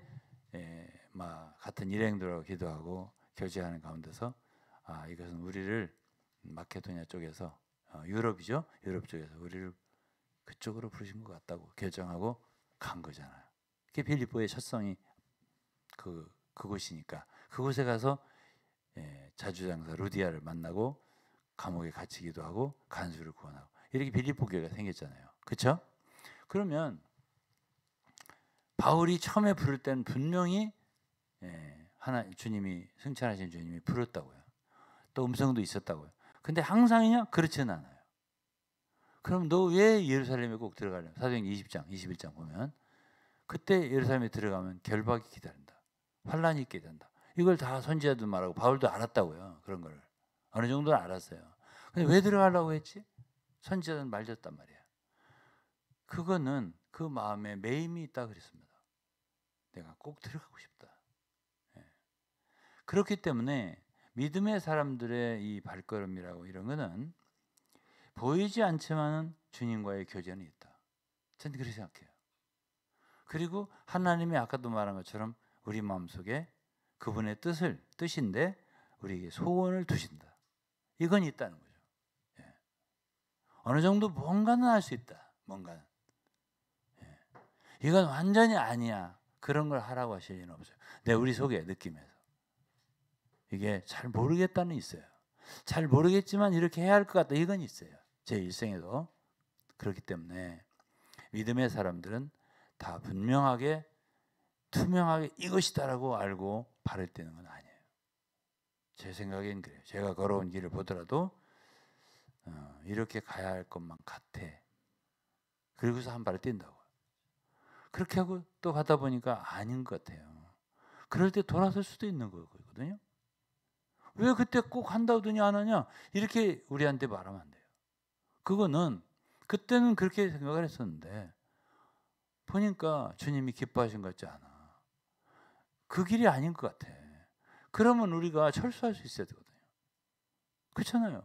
막 같은 일행들하고 기도하고 교제하는 가운데서 이것은 우리를 마케도니아 쪽에서 유럽이죠. 유럽 쪽에서 우리를 그쪽으로 부르신 것 같다고 결정하고 간 거잖아요. 그게 빌립보의 첫성이 그곳이니까 그곳에 가서 자주장사 루디아를 만나고 감옥에 갇히기도 하고 간수를 구원하고 이렇게 빌립보 교회가 생겼잖아요. 그렇죠? 그러면 바울이 처음에 부를 때는 분명히 주님이 승천하신 주님이 부르었다고요. 또 음성도 있었다고요. 근데 항상이냐? 그렇지는 않아요. 그럼 너 왜 예루살렘에 꼭 들어가려면? 사도행전 20장, 21장 보면 그때 예루살렘에 들어가면 결박이 기다린다. 환란이 있게 된다. 이걸 다 선지자도 말하고 바울도 알았다고요. 그런 걸. 어느 정도는 알았어요. 근데 왜 들어가려고 했지? 선지자는 말렸단 말이에요. 그거는 그 마음에 매임이 있다 그랬습니다. 내가 꼭 들어가고 싶다. 예. 그렇기 때문에 믿음의 사람들의 이 발걸음이라고 이런 거는 보이지 않지만은 주님과의 교제는 있다. 저는 그렇게 생각해요. 그리고 하나님이 아까도 말한 것처럼 우리 마음속에 그분의 뜻인데 우리에게 소원을 두신다. 이건 있다는 거죠. 예. 어느 정도 뭔가는 할 수 있다. 뭔가는. 예. 이건 완전히 아니야. 그런 걸 하라고 하실 리는 없어요. 우리 속에 느낌에서. 이게 잘 모르겠다는 있어요. 잘 모르겠지만 이렇게 해야 할 것 같다. 이건 있어요. 제 일생에도. 그렇기 때문에 믿음의 사람들은 다 분명하게 투명하게 이것이다라고 알고 발을 떼는 건 아니에요. 제 생각엔 그래요. 제가 걸어온 길을 보더라도 이렇게 가야 할 것만 같아. 그리고서 한 발을 뛴다고. 그렇게 하고 또 가다 보니까 아닌 것 같아요. 그럴 때 돌아설 수도 있는 거거든요. 왜 그때 꼭 한다고 하더니 안 하냐? 이렇게 우리한테 말하면 안 돼요. 그거는 그때는 그렇게 생각을 했었는데 보니까 주님이 기뻐하신 것 같지 않아. 그 길이 아닌 것 같아. 그러면 우리가 철수할 수 있어야 되거든요. 그렇잖아요.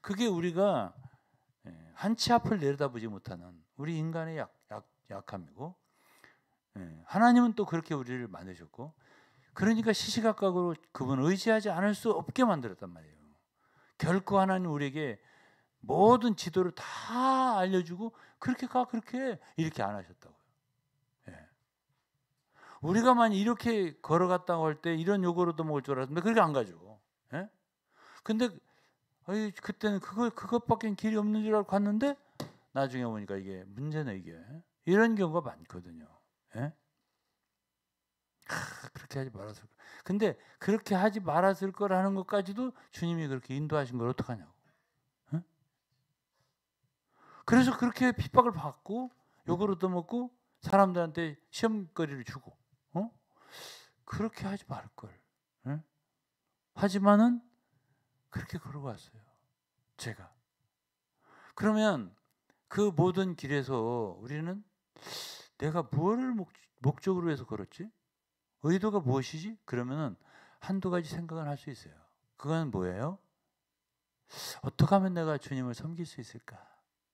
그게 우리가 한 치 앞을 내려다보지 못하는 우리 인간의 약함이고 하나님은 또 그렇게 우리를 만드셨고 그러니까 시시각각으로 그분을 의지하지 않을 수 없게 만들었단 말이에요. 결코 하나님 우리에게 모든 지도를 다 알려주고 그렇게 가 그렇게 이렇게 안 하셨다고요. 예. 우리가 만약 이렇게 걸어갔다고 할 때 이런 요구로도 먹을 줄 알았는데 그렇게 안 가죠. 예? 근데 그때는 그것밖에 길이 없는 줄 알고 갔는데 나중에 보니까 이게 문제네 이게. 이런 경우가 많거든요. 예? 그렇게 하지 말았을 거. 근데 그렇게 하지 말았을 거라는 것까지도 주님이 그렇게 인도하신 걸 어떡하냐고. 예? 그래서 그렇게 핍박을 받고 욕을 얻어먹고 사람들한테 시험거리를 주고 그렇게 하지 말 걸. 예? 하지만은 그렇게 걸어왔어요. 제가. 그러면 그 모든 길에서 우리는 내가 무엇을 목적으로 해서 걸었지? 의도가 무엇이지? 그러면은 한두 가지 생각을 할 수 있어요. 그건 뭐예요? 어떻게 하면 내가 주님을 섬길 수 있을까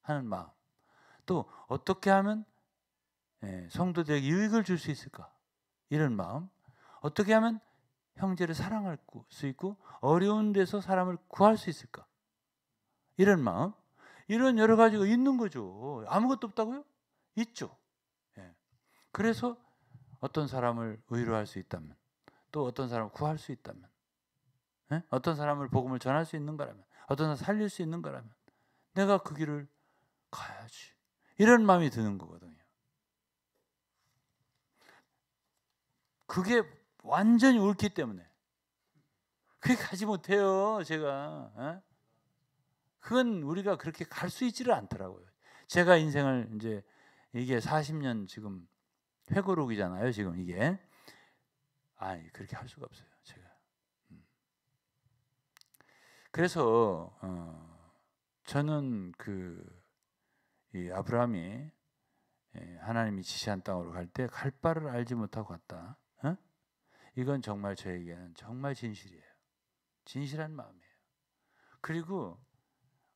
하는 마음. 또 어떻게 하면 성도들에게 유익을 줄 수 있을까? 이런 마음. 어떻게 하면 형제를 사랑할 수 있고 어려운 데서 사람을 구할 수 있을까? 이런 마음. 이런 여러 가지가 있는 거죠. 아무것도 없다고요? 있죠. 예. 그래서 어떤 사람을 위로할 수 있다면 또 어떤 사람을 구할 수 있다면 어떤 사람을 복음을 전할 수 있는 거라면 어떤 사람을 살릴 수 있는 거라면 내가 그 길을 가야지. 이런 마음이 드는 거거든요. 그게 완전히 옳기 때문에 그게 가지 못해요. 제가. 그건 우리가 그렇게 갈 수 있지를 않더라고요. 제가 인생을 이제 이게 40년 지금 회고록이잖아요. 지금 이게 그렇게 할 수가 없어요. 제가. 그래서 저는 이 아브라함이 하나님이 지시한 땅으로 갈 때 갈 바를 알지 못하고 갔다. 이건 정말 저에게는 정말 진실이에요. 진실한 마음이에요. 그리고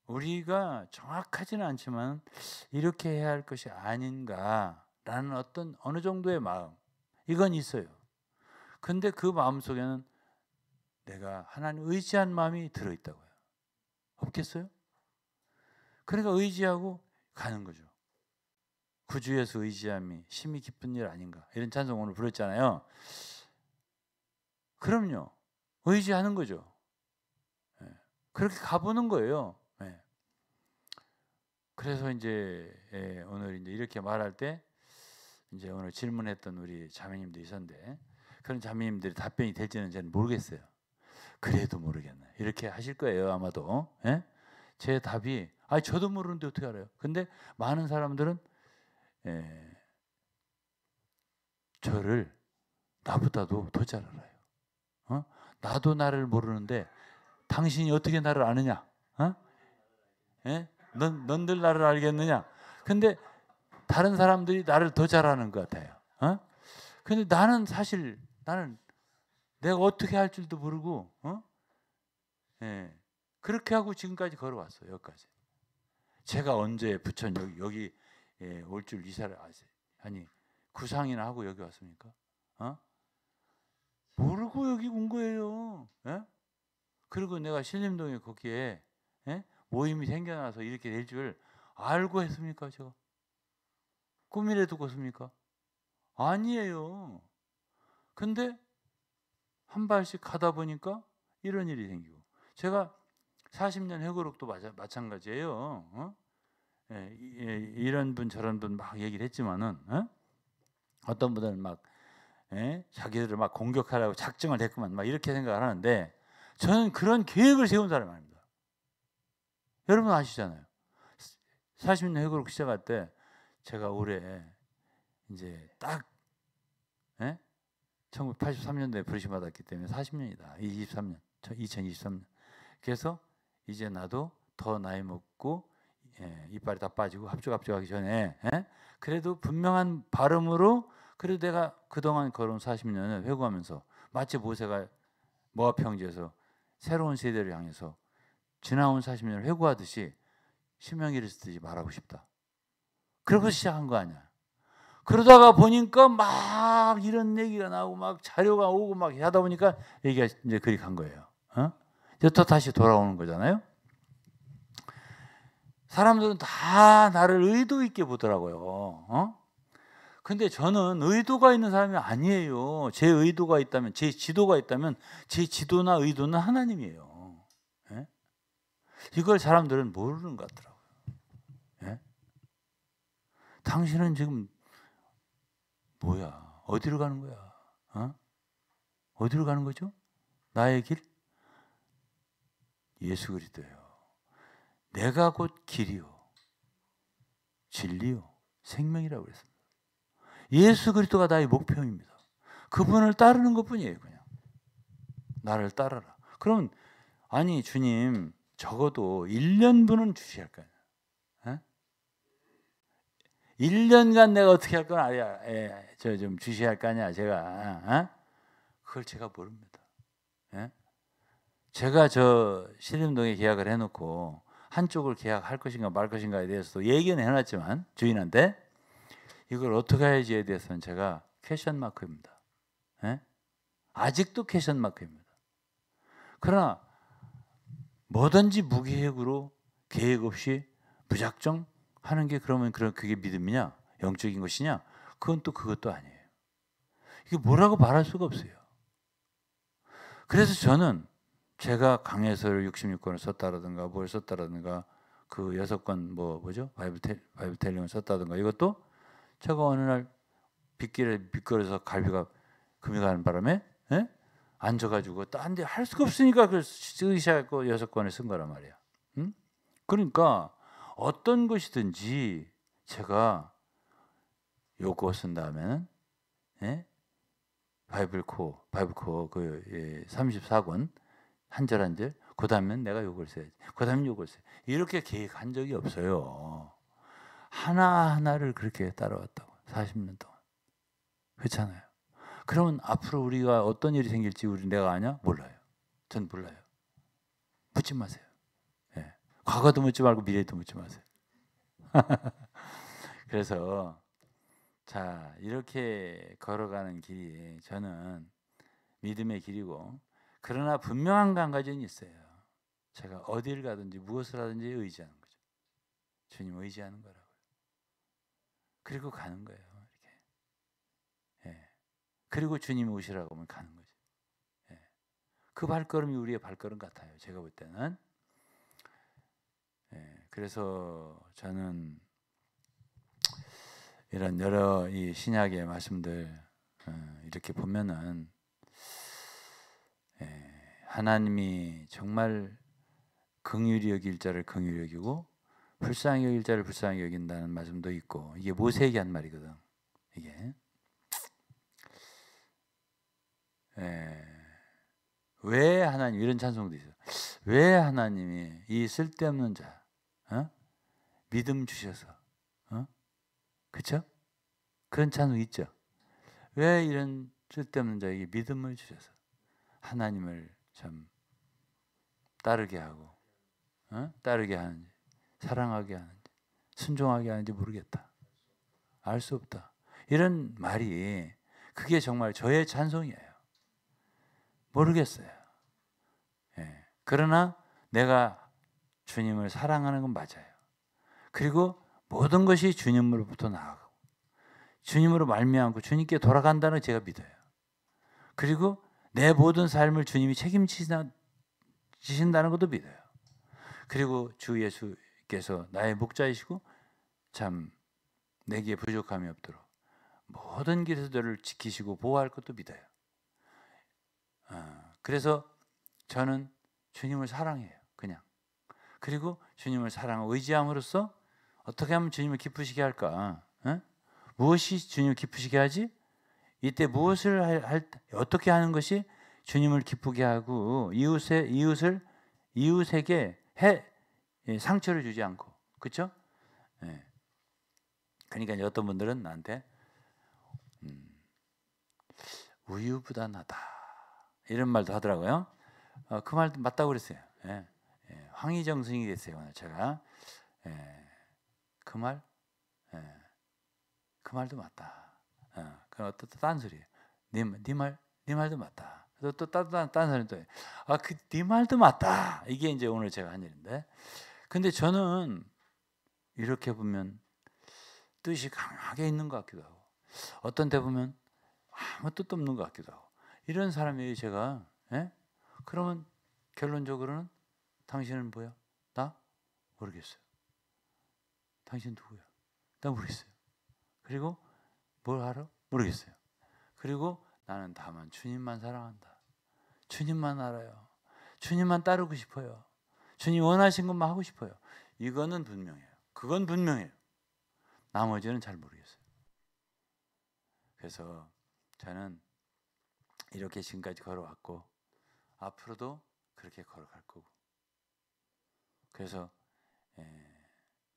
우리가 정확하지는 않지만 이렇게 해야 할 것이 아닌가라는 어느 정도의 마음 이건 있어요. 근데 그 마음 속에는 내가 하나님 의지한 마음이 들어있다고요. 없겠어요? 그러니까 의지하고 가는 거죠. 구주에서 의지함이 심히 기쁜 일 아닌가 이런 찬송 오늘 부르잖아요. 그럼요. 의지하는 거죠. 그렇게 가보는 거예요. 그래서 이제 오늘 이제 이렇게 말할 때 이제 오늘 질문했던 우리 자매님도 있었는데 그런 자매님들이 답변이 될지는 저는 모르겠어요. 그래도 모르겠네. 이렇게 하실 거예요 아마도. 제 답이 저도 모르는데 어떻게 알아요? 근데 많은 사람들은 저를 나보다도 더 잘 알아요. 나도 나를 모르는데 당신이 어떻게 나를 아느냐? 넌들 나를 알겠느냐? 근데 다른 사람들이 나를 더 잘 아는 것 같아요. 근데 나는 사실 내가 어떻게 할 줄도 모르고 예. 그렇게 하고 지금까지 걸어왔어요. 여기까지. 제가 언제 부천 여기 예, 올 줄 이사를 아세요? 아니 구상이나 하고 여기 왔습니까? 모르고 여기 온 거예요. 예? 그리고 내가 신림동에 거기에 예? 모임이 생겨나서 이렇게 될 줄 알고 했습니까? 제가 꿈이라도 꿨습니까? 아니에요. 근데 한 발씩 가다 보니까 이런 일이 생기고 제가 40년 회고록도 마찬가지예요. 예, 이런 분 저런 분 막 얘기를 했지만은 어떤 분들은 막 자기들을 막 공격하라고 작정을 했구만 막 이렇게 생각을 하는데 저는 그런 계획을 세운 사람이 아닙니다. 여러분 아시잖아요. 40년 회고록 시작할 때 제가 올해 이제 딱 1983년도에 부르심 받았기 때문에 40년이다. 23년, 2023년. 그래서 이제 나도 더 나이 먹고 이빨이 다 빠지고 합죽합죽하기 전에 그래도 분명한 발음으로 그래도 내가 그동안 걸어온 40년을 회고하면서 마치 모세가 모압 평지에서 새로운 세대를 향해서 지나온 40년을 회고하듯이 신명기를 쓰듯이 말하고 싶다. 그러고 시작한 거 아니야. 그러다가 보니까 막 이런 얘기가 나오고 막 자료가 오고 막 하다 보니까 얘기가 이제 그리 간 거예요. 이제 또 다시 돌아오는 거잖아요. 사람들은 다 나를 의도 있게 보더라고요. 근데 저는 의도가 있는 사람이 아니에요. 제 의도가 있다면, 제 지도가 있다면 제 지도나 의도는 하나님이에요. 예? 이걸 사람들은 모르는 것 같더라고요. 예? 당신은 지금 뭐야? 어디로 가는 거야? 어디로 가는 거죠? 나의 길? 예수 그리스도예요. 내가 곧 길이요, 진리요, 생명이라고 그랬습니다. 예수 그리스도가 나의 목표입니다. 그분을 따르는 것뿐이에요. 그냥 나를 따라라. 그럼 아니 주님 적어도 1년분은 주셔야 할 거 아니야. 1년간 내가 어떻게 할 건 아니야. 저 좀 주셔야 할 거 아니야. 제가 그걸 제가 모릅니다. 제가 저 신림동에 계약을 해놓고 한쪽을 계약할 것인가 말 것인가에 대해서도 얘기는 해놨지만 주인한테 이걸 어떻게 해야지에 대해서는 제가 퀘션 마크입니다. 아직도 퀘션 마크입니다. 그러나 뭐든지 무계획으로 계획 없이 무작정 하는 게 그러면 그게 믿음이냐? 영적인 것이냐? 그건 또 그것도 아니에요. 이게 뭐라고 말할 수가 없어요. 그래서 저는 제가 강해서를 66권을 썼다라든가 뭘 썼다라든가 그 6권 뭐죠? 바이블 텔링을 썼다든가 이것도 제가 어느 날 빗길에 미끄러져서 갈비가 금이 가는 바람에 앉아가지고 딴 데 할 수가 없으니까 그걸 쓰기 시작했고 6권을 쓴 거란 말이야. 그러니까 어떤 것이든지 제가 요거 쓴 다음에는 바이블코어 그 34권 한 절 한 절, 그 다음엔 내가 요걸 써야지, 그 다음엔 요걸 써야지. 이렇게 계획한 적이 없어요. 하나하나를 그렇게 따라왔다고 40년 동안. 그렇잖아요. 그러면 앞으로 우리가 어떤 일이 생길지 내가 아냐? 몰라요. 전 몰라요. 묻지 마세요. 과거도 묻지 말고 미래도 묻지 마세요. 그래서 자 이렇게 걸어가는 길이 저는 믿음의 길이고 그러나 분명한 한 가지는 있어요. 제가 어디를 가든지 무엇을 하든지 의지하는 거죠. 주님 의지하는 거라고요. 그리고 가는 거예요. 이렇게. 그리고 주님 오시라고 하면 가는 거죠. 그 발걸음이 우리의 발걸음 같아요. 제가 볼 때는. 그래서 저는 이런 여러 이 신약의 말씀들 이렇게 보면은 하나님이 정말 긍휼히 여길 자를 긍휼히 여기고 불쌍히 여길 자를 불쌍히 여긴다는 말씀도 있고 이게 모세에게 한 말이거든. 이게 왜 하나님 이런 찬송도 있어요. 왜 하나님이 이 쓸데없는 자 믿음 주셔서 그렇죠? 그런 찬송 있죠. 왜 이런 쓸데없는 자에게 믿음을 주셔서 하나님을 참 따르게 하고 따르게 하는지 사랑하게 하는지 순종하게 하는지 모르겠다. 알 수 없다. 이런 말이 그게 정말 저의 찬송이에요. 모르겠어요. 예. 그러나 내가 주님을 사랑하는 건 맞아요. 그리고 모든 것이 주님으로부터 나아가고 주님으로 말미암고 주님께 돌아간다는 제가 믿어요. 그리고 내 모든 삶을 주님이 책임지신다는 것도 믿어요. 그리고 주 예수께서 나의 목자이시고 참 내게 부족함이 없도록 모든 길에서 너를 지키시고 보호할 것도 믿어요. 그래서 저는 주님을 사랑해요. 그냥. 그리고 주님을 사랑하고 의지함으로써 어떻게 하면 주님을 기쁘시게 할까? 무엇이 주님을 기쁘시게 하지? 이때 무엇을 어떻게 하는 것이 주님을 기쁘게 하고 이웃에게 상처를 주지 않고, 그렇죠? 네. 그러니까 어떤 분들은 나한테 우유부단하다 이런 말도 하더라고요. 그 말도 맞다고 그랬어요. 예. 황희정승이 됐어요. 오늘 제가 그 말도 맞다. 그 어떤 딴 소리예요. 네 말도 맞다. 또 딴 소리 또 네 말도 맞다. 이게 이제 오늘 제가 한 일인데, 근데 저는 이렇게 보면 뜻이 강하게 있는 것 같기도 하고 어떤 때 보면 아무 뜻도 없는 것 같기도 하고 이런 사람이 제가 그러면 결론적으로는 당신은 뭐야? 나? 모르겠어요. 당신 누구야? 나 모르겠어요. 그리고 뭘 알아? 모르겠어요. 그리고 나는 다만 주님만 사랑한다. 주님만 알아요. 주님만 따르고 싶어요. 주님 원하신 것만 하고 싶어요. 이거는 분명해요. 그건 분명해요. 나머지는 잘 모르겠어요. 그래서 저는 이렇게 지금까지 걸어왔고 앞으로도 그렇게 걸어갈 거고, 그래서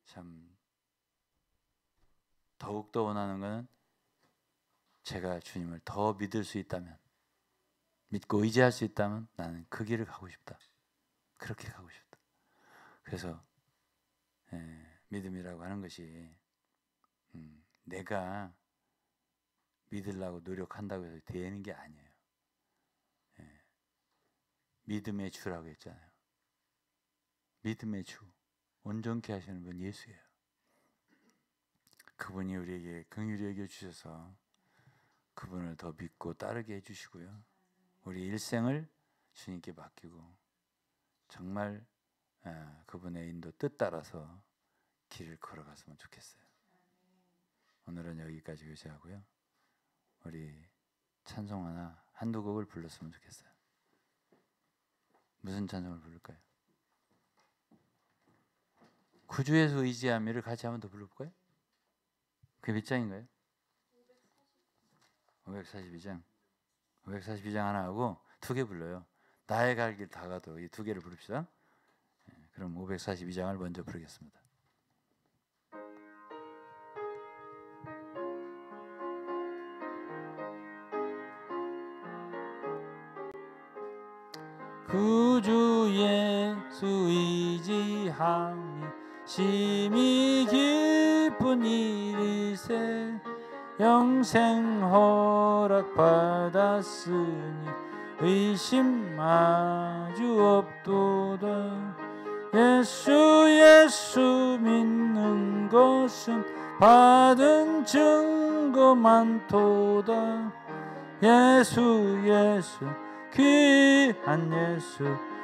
참 더욱더 원하는 것은 제가 주님을 더 믿을 수 있다면, 믿고 의지할 수 있다면 나는 그 길을 가고 싶다. 그렇게 가고 싶다. 그래서 믿음이라고 하는 것이 내가 믿으려고 노력한다고 해서 되는 게 아니에요. 믿음의 주라고 했잖아요. 믿음의 주, 온전케 하시는 분 예수예요. 그분이 우리에게 긍휼히 여겨 주셔서 그분을 더 믿고 따르게 해주시고요. 우리 일생을 주님께 맡기고 정말 그분의 인도 뜻 따라서 길을 걸어갔으면 좋겠어요. 오늘은 여기까지 의지하고요. 우리 찬송 하나 한두 곡을 불렀으면 좋겠어요. 무슨 찬송을 부를까요? 구주에서 의지함이를 같이 한번 더 불러볼까요? 그게 몇 장인가요? 542장. 542장 하나 하고 두 개 불러요. 나의 갈 길 다 가도 이 두 개를 부릅시다. 그럼 542장을 먼저 부르겠습니다. 구주 예수 의지함이 심히 기쁜 일이세 영생 허락받았으니 의심 마주 없도다. 예수 믿는 것은 받은 증거 많도다. 예수 귀한 예수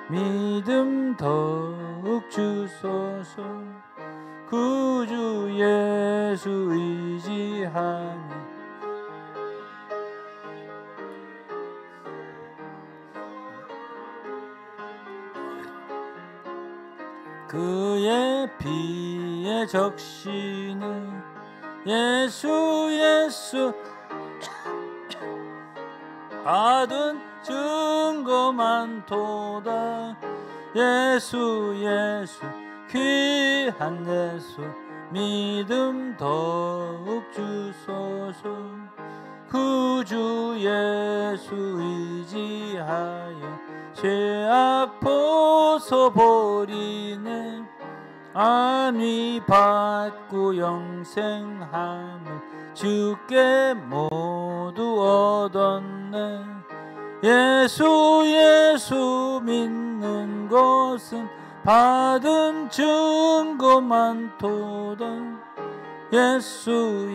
믿음 더욱 주소서. 구주 예수 의지하니 그의 피에 적시는 예수 받은 증거 많도다. 예수 귀한 예수 믿음 더욱 주소서. 구주 예수 의지하여 죄악 벗어버리네. 안위 받고 영생함을 주께 모두 얻었네. 예수 믿는 것은 받은 증거만 도다. 예수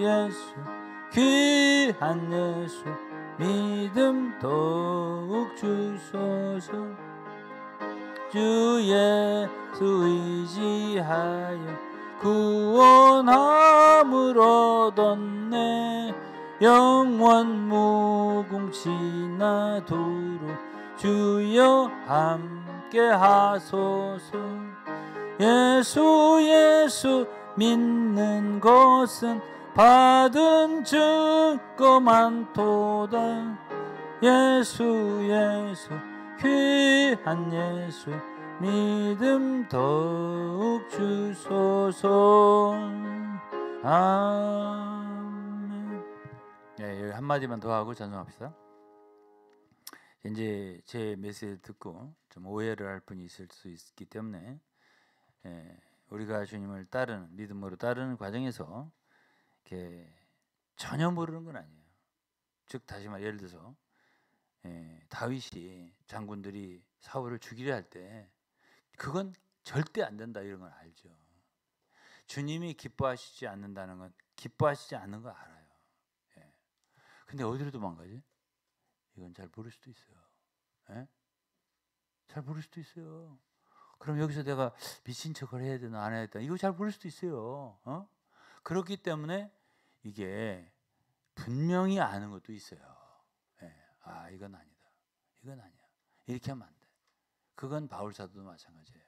귀한 예수 믿음 더욱 주소서. 주 예수 의지하여 구원함을 얻었네. 영원 무궁지나도록 주여 함께 하소서. 예수 믿는 것은 받은 증거만 도다. 예수 귀한 예수 믿음 더욱 주소서. 아멘. 네, 여기 한마디만 더 하고 찬송합시다. 이제 제 메시지 듣고 좀 오해를 할 분이 있을 수 있기 때문에 우리가 주님을 따르는, 믿음으로 따르는 과정에서 이렇게 전혀 모르는 건 아니에요. 즉 다시 말, 예를 들어서 다윗이 장군들이 사울을 죽이려 할 때 그건 절대 안 된다 이런 건 알죠. 주님이 기뻐하시지 않는다는 건, 기뻐하시지 않는 거 알아요. 근데 어디로 도망가지? 이건 잘 모를 수도 있어요. 잘 모를 수도 있어요. 그럼 여기서 내가 미친 척을 해야 되나 안 해야 되나 이거 잘 모를 수도 있어요. 그렇기 때문에 이게 분명히 아는 것도 있어요. 아, 이건 아니다. 이건 아니야. 이렇게 하면 안 돼. 그건 바울 사도도 마찬가지예요.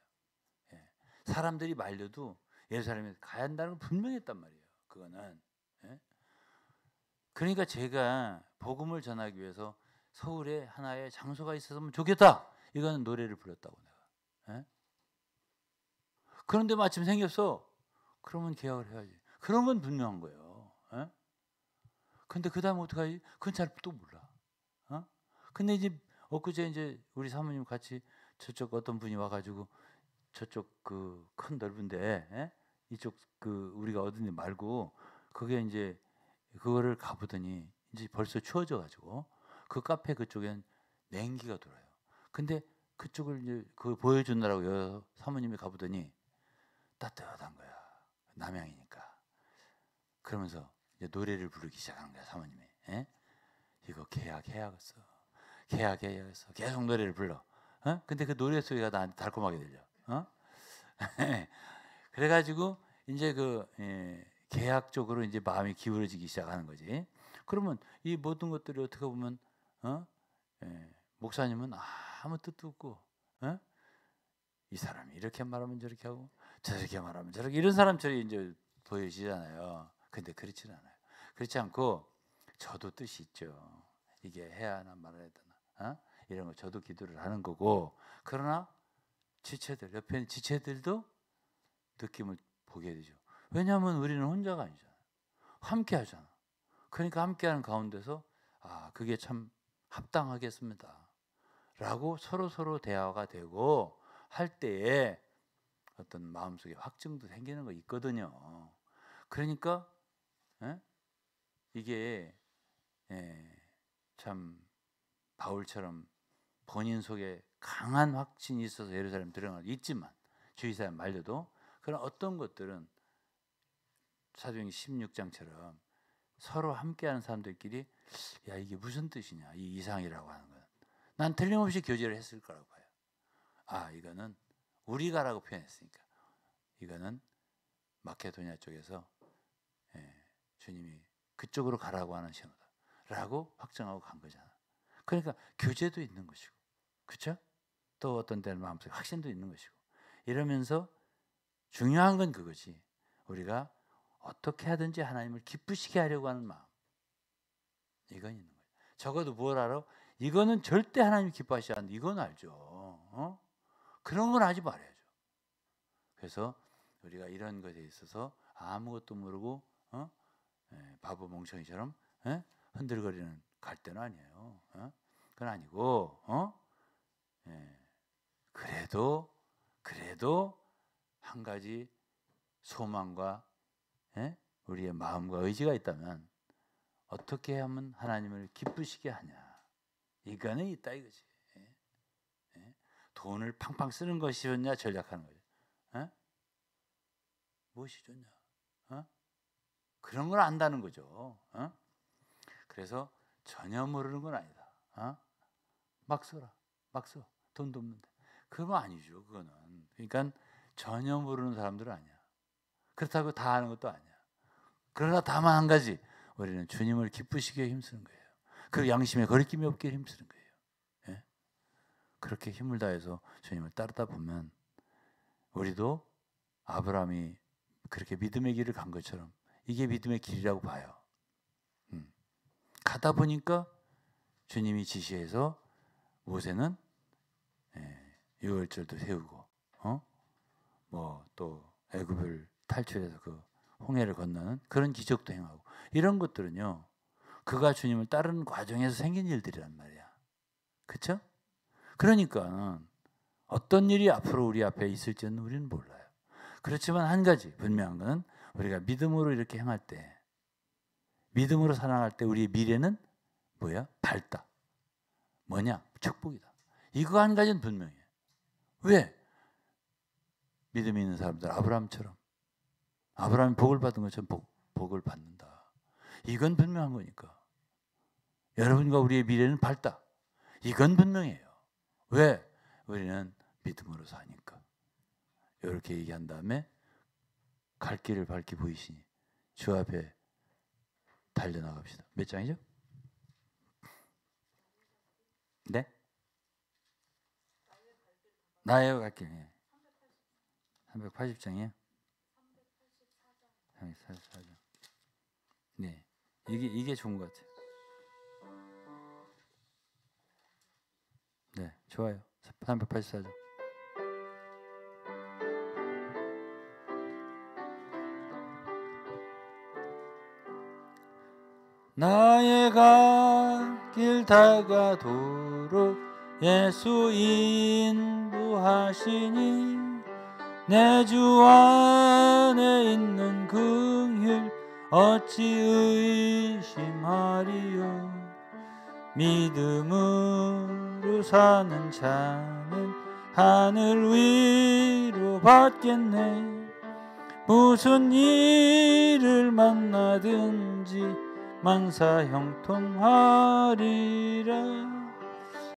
사람들이 말려도 예루살렘에 가야 한다는 걸 분명히 했단 말이에요. 그거는. 그러니까 제가 복음을 전하기 위해서 서울에 하나의 장소가 있었으면 좋겠다. 이거는 노래를 불렀다고 내가. 그런데 마침 생겼어. 그러면 계약을 해야지. 그런 건 분명한 거예요. 근데 그 다음에 어떡하지? 그건 잘 또 몰라. 근데 이제 엊그제 이제 우리 사모님 같이 저쪽 어떤 분이 와가지고 저쪽 그 큰 넓은데 이쪽 그 우리가 어딘지 말고 그게 이제 그거를 가보더니 이제 벌써 추워져가지고 그 카페 그쪽엔 냉기가 돌아요. 근데 그쪽을 이제 그 보여주느라고 사모님이 가보더니 따뜻한 거야. 남양이니까. 그러면서 이제 노래를 부르기 시작한 거야 사모님이. 이거 계약해야겠어. 계약해야겠어. 계속 노래를 불러. 근데 그 노래 소리가 나한테 달콤하게 들려. 그래가지고 이제 그 계약 쪽으로 이제 마음이 기울어지기 시작하는 거지. 그러면 이 모든 것들이 어떻게 보면 목사님은 아무 뜻도 없고 이 사람이 이렇게 말하면 저렇게 하고 저렇게 말하면 저렇게 이런 사람처럼 이제 보여지잖아요. 근데 그렇지는 않아요. 그렇지 않고 저도 뜻이 있죠. 이게 해야 하나 말아야 되나 이런 거 저도 기도를 하는 거고. 그러나 지체들 옆에 있는 지체들도 느낌을 보게 되죠. 왜냐하면 우리는 혼자가 아니잖아. 함께 하잖아. 그러니까 함께하는 가운데서 그게 참 합당하겠습니다 라고 서로 대화가 되고 할 때에 어떤 마음속에 확증도 생기는 거 있거든요. 그러니까 이게 참 바울처럼 본인 속에 강한 확신이 있어서 예루살렘 들어간 건 있지만 주위 사람 말려도 그런 어떤 것들은 사도행전 16장처럼 서로 함께하는 사람들끼리 야 이게 무슨 뜻이냐 이 이상이라고 하는 건 난 틀림없이 교제를 했을 거라고 봐요. 이거는 우리가라고 표현했으니까 이거는 마케도니아 쪽에서 주님이 그쪽으로 가라고 하는 신호다라고 확정하고 간 거잖아. 그러니까 교제도 있는 것이고, 그렇죠? 또 어떤 때는 마음속에 확신도 있는 것이고, 이러면서 중요한 건 그거지. 우리가 어떻게 하든지 하나님을 기쁘시게 하려고 하는 마음, 이건 있는 거예요. 적어도 뭘 알아? 이거는 절대 하나님 기뻐하시지 않는다. 이건 알죠. 그런 건 하지 말아야죠. 그래서 우리가 이런 것에 있어서 아무것도 모르고 바보 멍청이처럼 흔들거리는 갈대는 아니에요. 그건 아니고 예. 그래도 한 가지 소망과 우리의 마음과 의지가 있다면 어떻게 하면 하나님을 기쁘시게 하냐, 이거는 있다 이거지. 돈을 팡팡 쓰는 것이 좋냐, 절약하는 거죠. 무엇이 좋냐? 그런 걸 안다는 거죠. 그래서 전혀 모르는 건 아니다. 막 써라, 막 써. 돈도 없는데. 그건 아니죠. 그거는. 그러니까 전혀 모르는 사람들은 아니야. 그렇다고 다 아는 것도 아니야. 그러나 다만 한 가지, 우리는 주님을 기쁘시게 힘쓰는 거예요. 그 양심에 거리낌이 없게 힘쓰는 거예요. 예? 그렇게 힘을 다해서 주님을 따르다 보면 우리도 아브라함이 그렇게 믿음의 길을 간 것처럼 이게 믿음의 길이라고 봐요. 가다 보니까 주님이 지시해서 모세는 유월절도 세우고 뭐 또 애굽을 탈출해서 그 홍해를 건너는 그런 기적도 행하고, 이런 것들은요 그가 주님을 따르는 과정에서 생긴 일들이란 말이야. 그렇죠? 그러니까 어떤 일이 앞으로 우리 앞에 있을지는 우리는 몰라요. 그렇지만 한 가지 분명한 것은 우리가 믿음으로 이렇게 행할 때, 믿음으로 살아갈 때 우리의 미래는 뭐야? 밝다. 뭐냐? 축복이다. 이거 한 가지는 분명해요. 왜? 믿음이 있는 사람들, 아브라함이 복을 받은 것처럼 복을 받는다. 이건 분명한 거니까. 여러분과 우리의 미래는 밝다. 이건 분명해요. 왜? 우리는 믿음으로 사니까. 이렇게 얘기한 다음에 갈 길을 밝게 보이시니 주 앞에 달려나갑시다. 몇 장이죠? 네? 나의 갈 길. 380장이에요. 384장. 네, 이게 좋은 것 같아요. 네, 좋아요. 384장. 나의 갈 길 다가도록 예수 인도하시니 내 주 안에 있는 긍휼 어찌 의심하리요. 믿음으로 사는 자는 하늘 위로 받겠네. 무슨 일을 만나든지 만사 형통하리라.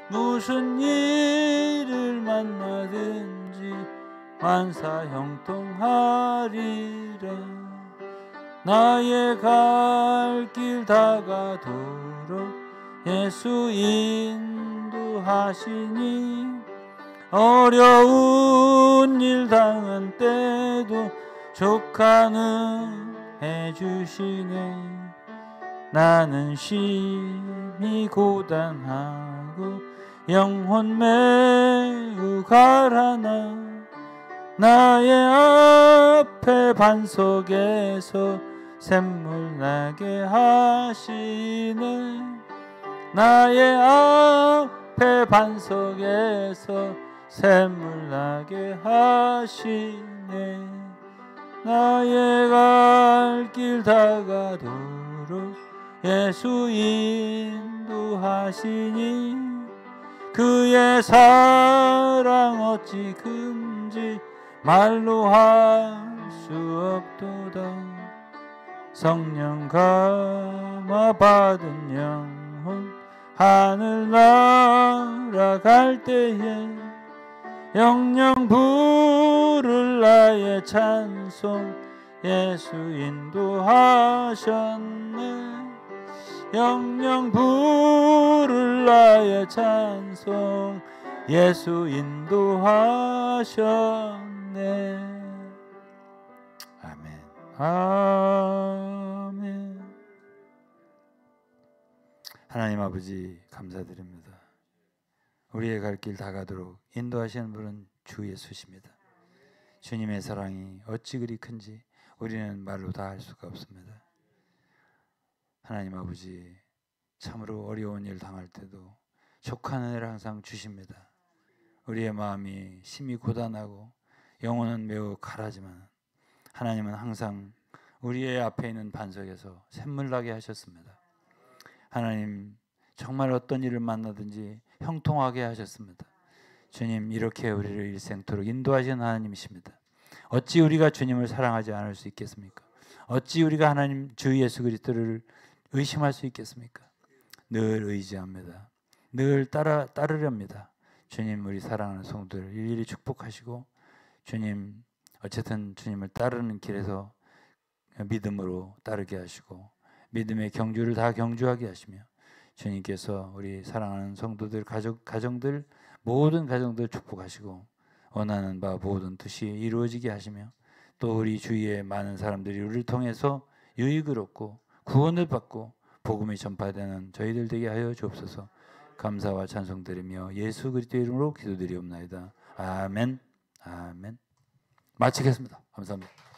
무슨 일을 만나든지 만사 형통하리라. 나의 갈 길 다가도록 예수 인도하시니 어려운 일 당한 때도 족하는 해주시네. 나는 심히 고단하고 영혼 매우 가라나 나의 앞에 반석에서 샘물 나게 하시네. 나의 앞에 반석에서 샘물 나게 하시네. 나의 갈 길 다가도록 예수 인도하시니 그의 사랑 어찌 큰지 말로 할 수 없도다. 성령 감화 받은 영혼 하늘 날아갈 때에 영영 부를 나의 찬송 예수 인도하셨네. 영영 부를 나의 찬송 예수 인도하셨네. 아멘. 아멘. 하나님 아버지 감사드립니다. 우리의 갈 길 다가도록 인도하시는 분은 주 예수십니다. 주님의 사랑이 어찌 그리 큰지 우리는 말로 다 할 수가 없습니다. 하나님 아버지, 참으로 어려운 일 당할 때도 족한 은혜를 항상 주십니다. 우리의 마음이 심히 고단하고 영혼은 매우 가라지만 하나님은 항상 우리의 앞에 있는 반석에서 샘물나게 하셨습니다. 하나님 정말 어떤 일을 만나든지 형통하게 하셨습니다. 주님 이렇게 우리를 일생토록 인도하시는 하나님이십니다. 어찌 우리가 주님을 사랑하지 않을 수 있겠습니까? 어찌 우리가 하나님 주 예수 그리스도를 의심할 수 있겠습니까? 늘 의지합니다. 늘 따르렵니다. 주님 우리 사랑하는 성도들 일일이 축복하시고 주님 어쨌든 주님을 따르는 길에서 믿음으로 따르게 하시고 믿음의 경주를 다 경주하게 하시며 주님께서 우리 사랑하는 성도들 가정들 모든 가정들 축복하시고 원하는 바 모든 뜻이 이루어지게 하시며 또 우리 주위에 많은 사람들이 우리를 통해서 유익을 얻고 구원을 받고 복음이 전파되는 저희들 되게 하여 주옵소서. 감사와 찬송 드리며 예수 그리스도의 이름으로 기도드리옵나이다. 아멘. 아멘. 마치겠습니다. 감사합니다.